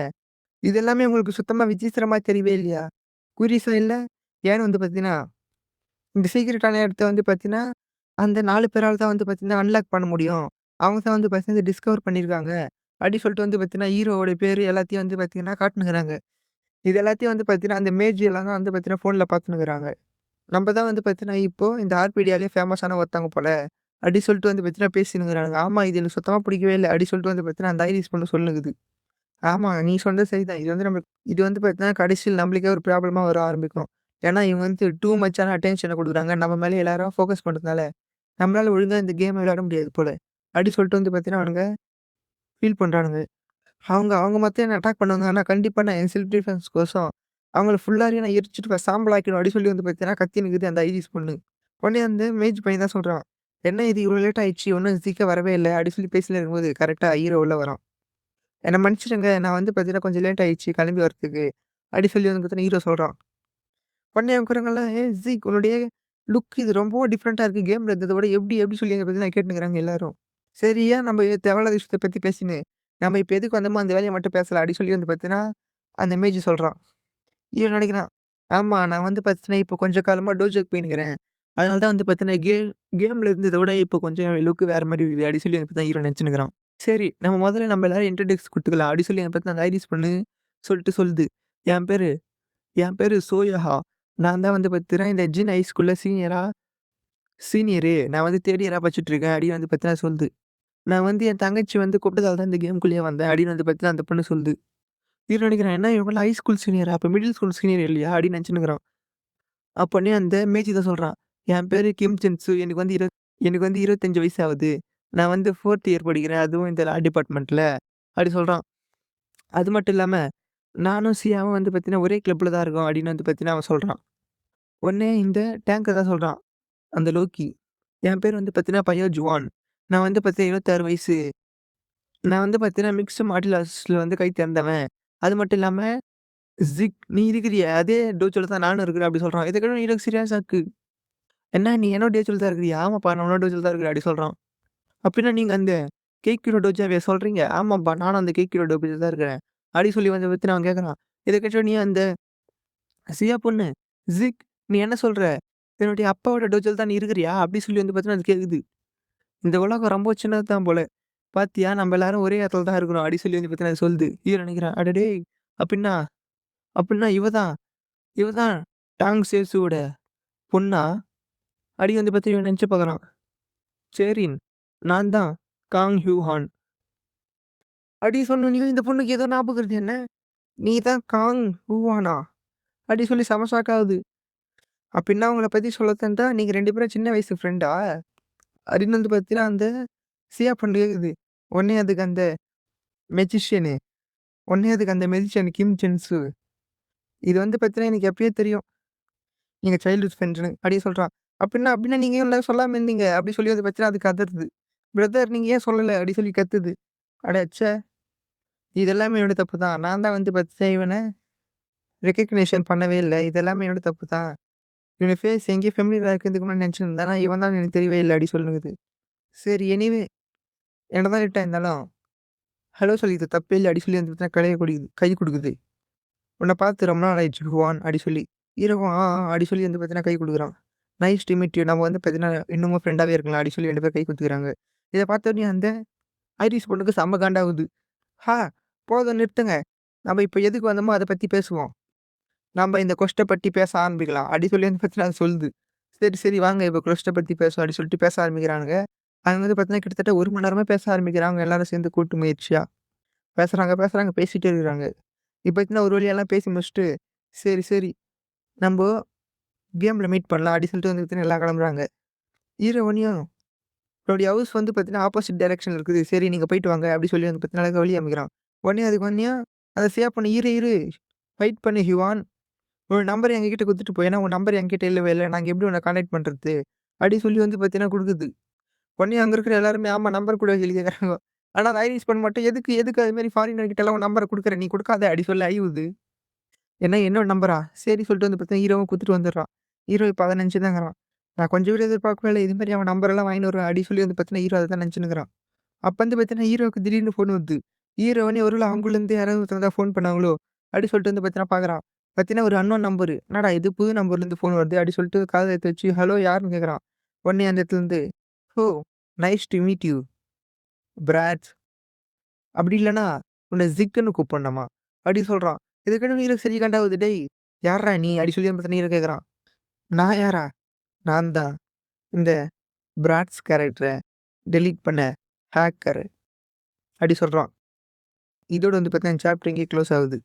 இது எல்லாமே உங்களுக்கு சுத்தமா விசித்திரமா தெரியவே இல்லையா? குறிஸா இல்ல? ஏன்னு வந்து பார்த்தீங்கன்னா, இந்த சீக்ரெட்டான இடத்த வந்து பார்த்தீங்கன்னா, அந்த 4 பேரால தான் வந்து பார்த்தீங்கன்னா, அன்லாக் பண்ண முடியும். அவங்க தான் வந்து பார்த்தீங்கன்னா, டிஸ்கவர் பண்ணியிருக்காங்க. அப்படி சொல்லிட்டு வந்து பார்த்தீங்கன்னா, ஹீரோவோட பேரு எல்லாத்தையும் வந்து பார்த்தீங்கன்னா காட்டுனுருக்காங்க. இது எல்லாத்தையும் வந்து பார்த்தீங்கன்னா, அந்த மேஜ் எல்லாம் தான் வந்து பார்த்தீங்கன்னா, ஃபோன்ல பார்த்துன்னுருக்காங்க. நம்ப தான் வந்து பார்த்தீங்கன்னா, இப்போ இந்த ஆர்பிடியாலயே ஃபேமஸான ஒருத்தவங்க போல. அப்படி சொல்லிட்டு வந்து பார்த்தீங்கன்னா, பேசினுருக்கானுங்க. ஆமா, இது எனக்கு சுத்தமா பிடிக்கவே இல்ல. அப்படி சொல்லிட்டு வந்து பார்த்தீங்கன்னா, அந்த ஐரிஸ் பொண்ணு சொல்லுது. ஆமா, நீ சொன்னது சரிதான். இது வந்து பார்த்தீங்கன்னா, கடைசியில நம்மளுக்கே ஒரு ப்ராப்ளமா வர ஆரம்பிக்கும். ஏன்னா, இவங்க வந்து டூ மச்சான அட்டென்ஷன குடுக்குறாங்க. நம்ம மேல எல்லாரும் ஃபோக்கஸ் பண்றதுனால, நம்மளால ஒழுங்கா இந்த கேம் விளையாட முடியாது போல. அப்படி சொல்லிட்டு வந்து பார்த்தீங்கன்னா, அவனுங்க ஃபீல் பண்றானுங்க. அவங்க அவங்க மத்த என்ன அட்டாக் பண்ணுவாங்க. ஆனா, கண்டிப்பா நான் என் செல்ஃப் டிஃபென்ஸ் கோசம் அவங்கள ஃபுல்லாவே நான் எரிச்சுட்டு சாம்பல் ஆக்கிடுவேன். அப்படி சொல்லி வந்து பார்த்தீங்கன்னா, கத்தினுக்குது அந்த ஐரிஸ் பொண்ணு. உடனே அந்த மேஜ் பையன் தான் சொல்றான். "என்ன இது இவ்வளோ லேட் ஆயிடுச்சு. இன்னும் சீக்கிரம் வரவே இல்ல." அப்படி சொல்லி பேசினே இருக்கும்போது, கரெக்ட்டா ஹீரோ உள்ள வரான். "என்ன மன்னிச்சுடுங்க. நான் வந்து பார்த்தீங்கன்னா, கொஞ்சம் லேட் ஆயிடுச்சு கிளம்பி வரதுக்கு." அப்படி சொல்லி வந்து பார்த்தீங்கன்னா, ஹீரோ சொல்றான். உடனே இருக்கிறவங்கலாம், "ஏய் ஜீக் உன்னுடைய லுக் இது ரொம்பவும் டிஃப்ரெண்ட்டா இருக்கு. கேம்ல இருந்தத விட எப்படி?" எப்படி சொல்லி வந்து பார்த்தீங்கன்னா கேட்டுன்னுருக்காங்க எல்லாரும். சரி ஏன் நம்ம தேவையில்லாத விஷயத்த பத்தி பேசின்னு, நம்ம இப்ப எதுக்கு வந்தோமோ அந்த வேலைய மட்டும் பேசலாம். அப்படி சொல்லி வந்து பார்த்தீங்கன்னா, அந்த மேஜ் சொல்றான். இவன் நினைக்கிறான், "ஆமா நான் வந்து பார்த்தீங்கன்னா, இப்போ கொஞ்ச காலமா டோஜோக்கு போயின்னுக்கிறேன். அதனால தான் வந்து பார்த்தீங்கன்னா, கேம்ல இருந்தத விட இப்போ கொஞ்சம் லுக் வேற மாரி இருக்குது." அப்படி சொல்லி வந்து ஹீரோ நெனச்சுன்னுக்கிறான். சரி நம்ம முதல்ல நம்ம எல்லாரும் இன்ட்ரோடக்ஸ் குடுத்துக்கலாம். அப்படி சொல்லி என்ன பத்தி அந்த ஐரிஸ் பொண்ணு சொல்லுது. என் பேரு என் பேரு சோயஹா. நான் தான் வந்து பார்த்தீங்கன்னா, இந்த ஜின் ஹை ஸ்கூல்ல சீனியரா சீனியரு நான் வந்து 3 இயரா படிச்சுட்டுருக்கேன் அப்படின்னு வந்து பார்த்தீங்கன்னா சொல்லுது. நான் வந்து என் தங்கச்சி வந்து கூப்பிட்டதால தான் இந்த கேம்க்குள்ளேயே வந்தேன் அப்படின்னு வந்து பார்த்தீங்கன்னா அந்த பொண்ணு சொல்லுது. இவன் நினைக்கிறான் என்ன இவங்கலாம் ஹை ஸ்கூல் சீனியரா? அப்ப மிடில் ஸ்கூல் சீனியர் இல்லையா? அப்படின்னு நினைச்சுன்னுருக்கிறான். அப்போனே அந்த மேஜி தான் சொல்றான். என் பேரு கிம் ஜின்சு. எனக்கு வந்து 25 வயசு ஆகுது. நான் வந்து 4த் இயர் படிக்கிறேன். அதுவும் இந்த லா டிபார்ட்மெண்ட்ல. அப்படி சொல்றான். அது மட்டும் இல்லாம, நானும் சியாவும் வந்து பார்த்தீங்கன்னா, ஒரே கிளப்ல தான் இருக்கோம் அப்படின்னு வந்து பார்த்தீங்கன்னா அவன் சொல்றான். உடனே இந்த டேங்க்கர் தான் சொல்றான். அந்த லோக்கி. என் பேர் வந்து பார்த்தீங்கன்னா, பையோ ஜுவான். நான் வந்து பார்த்தீங்கன்னா 26 வயசு. நான் வந்து பார்த்தீங்கன்னா, மிக்ஸ்டு மார்ஷியல் ஆர்ட்ஸ்ல வந்து கை தேர்ந்தவன். அது மட்டும் இல்லாம, நீ இருக்கிறியே அதே டோஜோல தான் நானும் இருக்கிறேன் அப்படி சொல்றான். இத கேட்டோனே எனக்கு சீரியஸா இருக்கு. என்ன நீ என்னோட டோஜோல தான் இருக்கிறியா? ஆமாப்பா நான் உன்னோட டோஜோல தான் இருக்கிறேன் அப்படி சொல்றான். அப்படின்னா நீங்க அந்த கேக்கிரோ டோஜோவா சொல்றீங்க? ஆமாப்பா நானும் அந்த கேக்கிரோ டோஜோல தான் இருக்கிறேன். அப்படி சொல்லி வந்து பத்தி அவன் கேட்கறான். இத கேட்டோனே அந்த சியா பொண்ணு, நீ என்ன சொல்ற? என்னுடைய அப்பாவோட டோஜோல தான் நீ இருக்கிறியா? அப்படி சொல்லி வந்து பார்த்தீங்கன்னா அது கேட்குது. இந்த உலகம் ரொம்ப சின்னது தான் போல. பாத்தியா நம்ம எல்லாரும் ஒரே இடத்துல தான் இருக்கிறோம். அப்படி சொல்லி வந்து பார்த்தீங்கன்னா அது சொல்லுது. ஹீரோ நினைக்கிறான். அடடேய்! அப்படின்னா அப்படின்னா இவ தான் டாங் சேசுவோட பொண்ணா? அப்படி வந்து பத்தி இவன் நெனச்சு பார்க்குறான். சரின், நான் தான் காங் ஹியூ ஹான். அப்படி சொன்னோனயும் இந்த பொண்ணுக்கு ஏதோ ஞாபகம் வருது. என்ன? நீ தான் காங் ஹூவானா? அப்படி சொல்லி செம ஷாக் ஆகுது. அப்படின்னா உங்கள பத்தி சொல்ல தந்தா நீங்க 2 பேரும் சின்ன வயசு ஃப்ரெண்டா? அப்படின்னு வந்து பார்த்தீங்கன்னா, அந்த சியா பொண்ணு கேக்குது. உடனே அதுக்கு அந்த மெஜிஷியனு கிம் ஜின்சு. இது வந்து பார்த்தீங்கன்னா எனக்கு எப்பயோ தெரியும். நீங்க சைல்ட்ஹுட் ஃப்ரெண்ட்ஸ்ன்னு அப்படியே சொல்றான். அப்படின்னா நீங்க ஏன் எல்லாம் சொல்லாம இருந்தீங்க? அப்படி சொல்லி வந்து பார்த்தீங்கன்னா, அது கதறுது. பிரதர் நீங்க ஏன் சொல்லல? அப்படி சொல்லி கத்துது. அட ச்சே! இது எல்லாமே என்னோட தப்பு தான். நான் தான் வந்து பார்த்தீங்கன்னா இவன ரெகக்னிஷன் பண்ணவே இல்ல. இது எல்லாமே என்னோட தப்பு தான். இவன் ஃபேஸ் எங்கேயோ ஃபெமிலியரா இருக்குதுக்கு முன்னாடி நெனச்சிருந்தேன். ஆனா இவன் தான் எனக்கு தெரியவே இல்ல அப்படி சொல்லுது. சரி எனிவே என்னதான் லேட்டா இருந்தாலும், ஹலோ சொல்லிது தப்பே இல்ல அப்படி சொல்லி வந்து பார்த்தீங்கன்னா கை குடுக்குது. உன்ன பார்த்து ரொம்ப நாள் ஆயிடுச்சு ஹுவான் அப்படி சொல்லி. ஹீரோவும் அப்படி சொல்லி வந்து பார்த்தீங்கன்னா கை குடுக்குறான். Nice to meet you. நம்ம வந்து பார்த்தீங்கன்னா இன்னமும் ஃப்ரெண்டாவே இருக்கலாம் அப்படி சொல்லி 2 பேரும் கை குடுத்துக்கிறாங்க. இத பார்த்தோனே அந்த ஐரிஷ் பொண்ணுக்கு செம்ம காண்டாகுது. ஹா! போதும் நிறுத்துங்க. நம்ம இப்ப எதுக்கு வந்தோமோ அத பத்தி பேசுவோம். நம்ப இந்த கொஸ்ட்ட பத்தி பேச ஆரம்பிக்கலாம். அப்படி சொல்லி வந்து பார்த்தீங்கன்னா அது சொல்லுது. சரி, சரி வாங்க இப்ப கொஸ்ட்ட பத்தி பேசுவோம் அப்படி சொல்லிட்டு பேச ஆரம்பிக்கிறானுங்க. அவங்க வந்து பார்த்தீங்கன்னா கிட்டத்தட்ட 1 மணி நேரமா பேச ஆரம்பிக்கிறாங்க எல்லாரும் சேர்ந்து கூட்டு முயற்சியா. பேசுறாங்க, பேசிட்டே இருக்கிறாங்க. இப்ப பார்த்தீங்கன்னா ஒரு வழியா எல்லாம் பேசி முடிச்சுட்டு, சரி, சரி நம்போ கேம்ல மீட் பண்ணலாம் அப்படி சொல்லிட்டு வந்து பார்த்தீங்கன்னா எல்லாம் கிளம்புறாங்க. ஹீரோயினியும் அவருடைய ஹவுஸ் வந்து பார்த்தீங்கன்னா ஆப்போசிட் டைரக்ஷன்ல இருக்குது. சரி நீங்க போயிட்டு வாங்க அப்படி சொல்லி வந்து பார்த்தீங்கன்னா அழகா வழி அமைக்கிறான். உடனே அதுக்கு வந்தீங்கன்னா, அத சேவ் பண்ணு இரு வெயிட் பண்ணு ஹிவான். உன் நம்பர் எங்ககிட்ட குடுத்துட்டு போ. ஏன்னா உன் நம்பர் என்கிட்ட இல்லவே இல்ல. நாங்க எப்படி உன்ன கான்டாக்ட் பண்றது? அப்படி சொல்லி வந்து பார்த்தீங்கன்னா குடுக்குது. உடனே அங்க இருக்கிற எல்லாருமே ஆமா நம்பர் குடு சொல்லி கேட்கறாங்க. ஆனா அந்த ஐரிஷ் பொண்ணு மட்டும் எதுக்கு அது மாரி ஃபாரினர் கிட்டலாம் உன் நம்பர குடுக்குற? நீ குடுக்காத அப்படி சொல்லி ஐயுது. என்ன என்னோட நம்பரா? சரி சொல்லிட்டு வந்து பார்த்தீங்கன்னா ஹீரோவும் குடுத்துட்டு வந்துடுறான். ஹீரோ இப்ப அத நெனச்சு தான்ங்கிறான். நான் கொஞ்சம் கூட எதிர்பார்க்கவே இல்ல. இது மாரி அவன் நம்பர்லாம் வாங்கின்னு வருவான் அப்படி சொல்லி வந்து பார்த்தீங்கன்னா ஹீரோ அத தான் நெனச்சுன்னுக்கிறான். அப்ப வந்து பார்த்தீங்கன்னா, ஹீரோவுக்கு திடீர்னு ஃபோன் வருது. ஹீரோவனே ஒருவேள அவங்கள்லேருந்து யாராவது ஒருத்தவங்க தான் ஃபோன் பண்ணாங்களோ! அப்டி சொல்லிட்டு வந்து பார்த்தீங்கன்னா பார்க்குறான். பார்த்தீங்கன்னா, ஒரு அன்னோன் நம்பரு. என்னடா இது புது நம்பர்லேருந்து ஃபோன் வருது அப்டி சொல்லிட்டு காதுல எடுத்து வச்சு, ஹலோ யாருன்னு கேட்குறான். உடனே அந்த இடத்துலருந்து, ஓ! Nice to meet you பிராட்ஸ். அப்டி இல்லன்னா, உன்ன ஜிக்ன்னு கூப்பிடணுமா? அப்டி சொல்றான். இத கேட்டோனே ஹீரோக்கு சரி காண்டாவுது. டேய்! யார்றா நீ? அப்டி சொல்லி பார்த்தீங்கன்னா ஹீரோ கேட்குறான். நான் யாரா? நான் தான் இந்த பிராட்ஸ் கேரக்டர டெலீட் பண்ண ஹேக்கர். அப்டி சொல்றான். இதோட வந்து பார்த்தீங்கன்னா, சாப்டர் இங்கேயே க்ளோஸ் ஆகுது.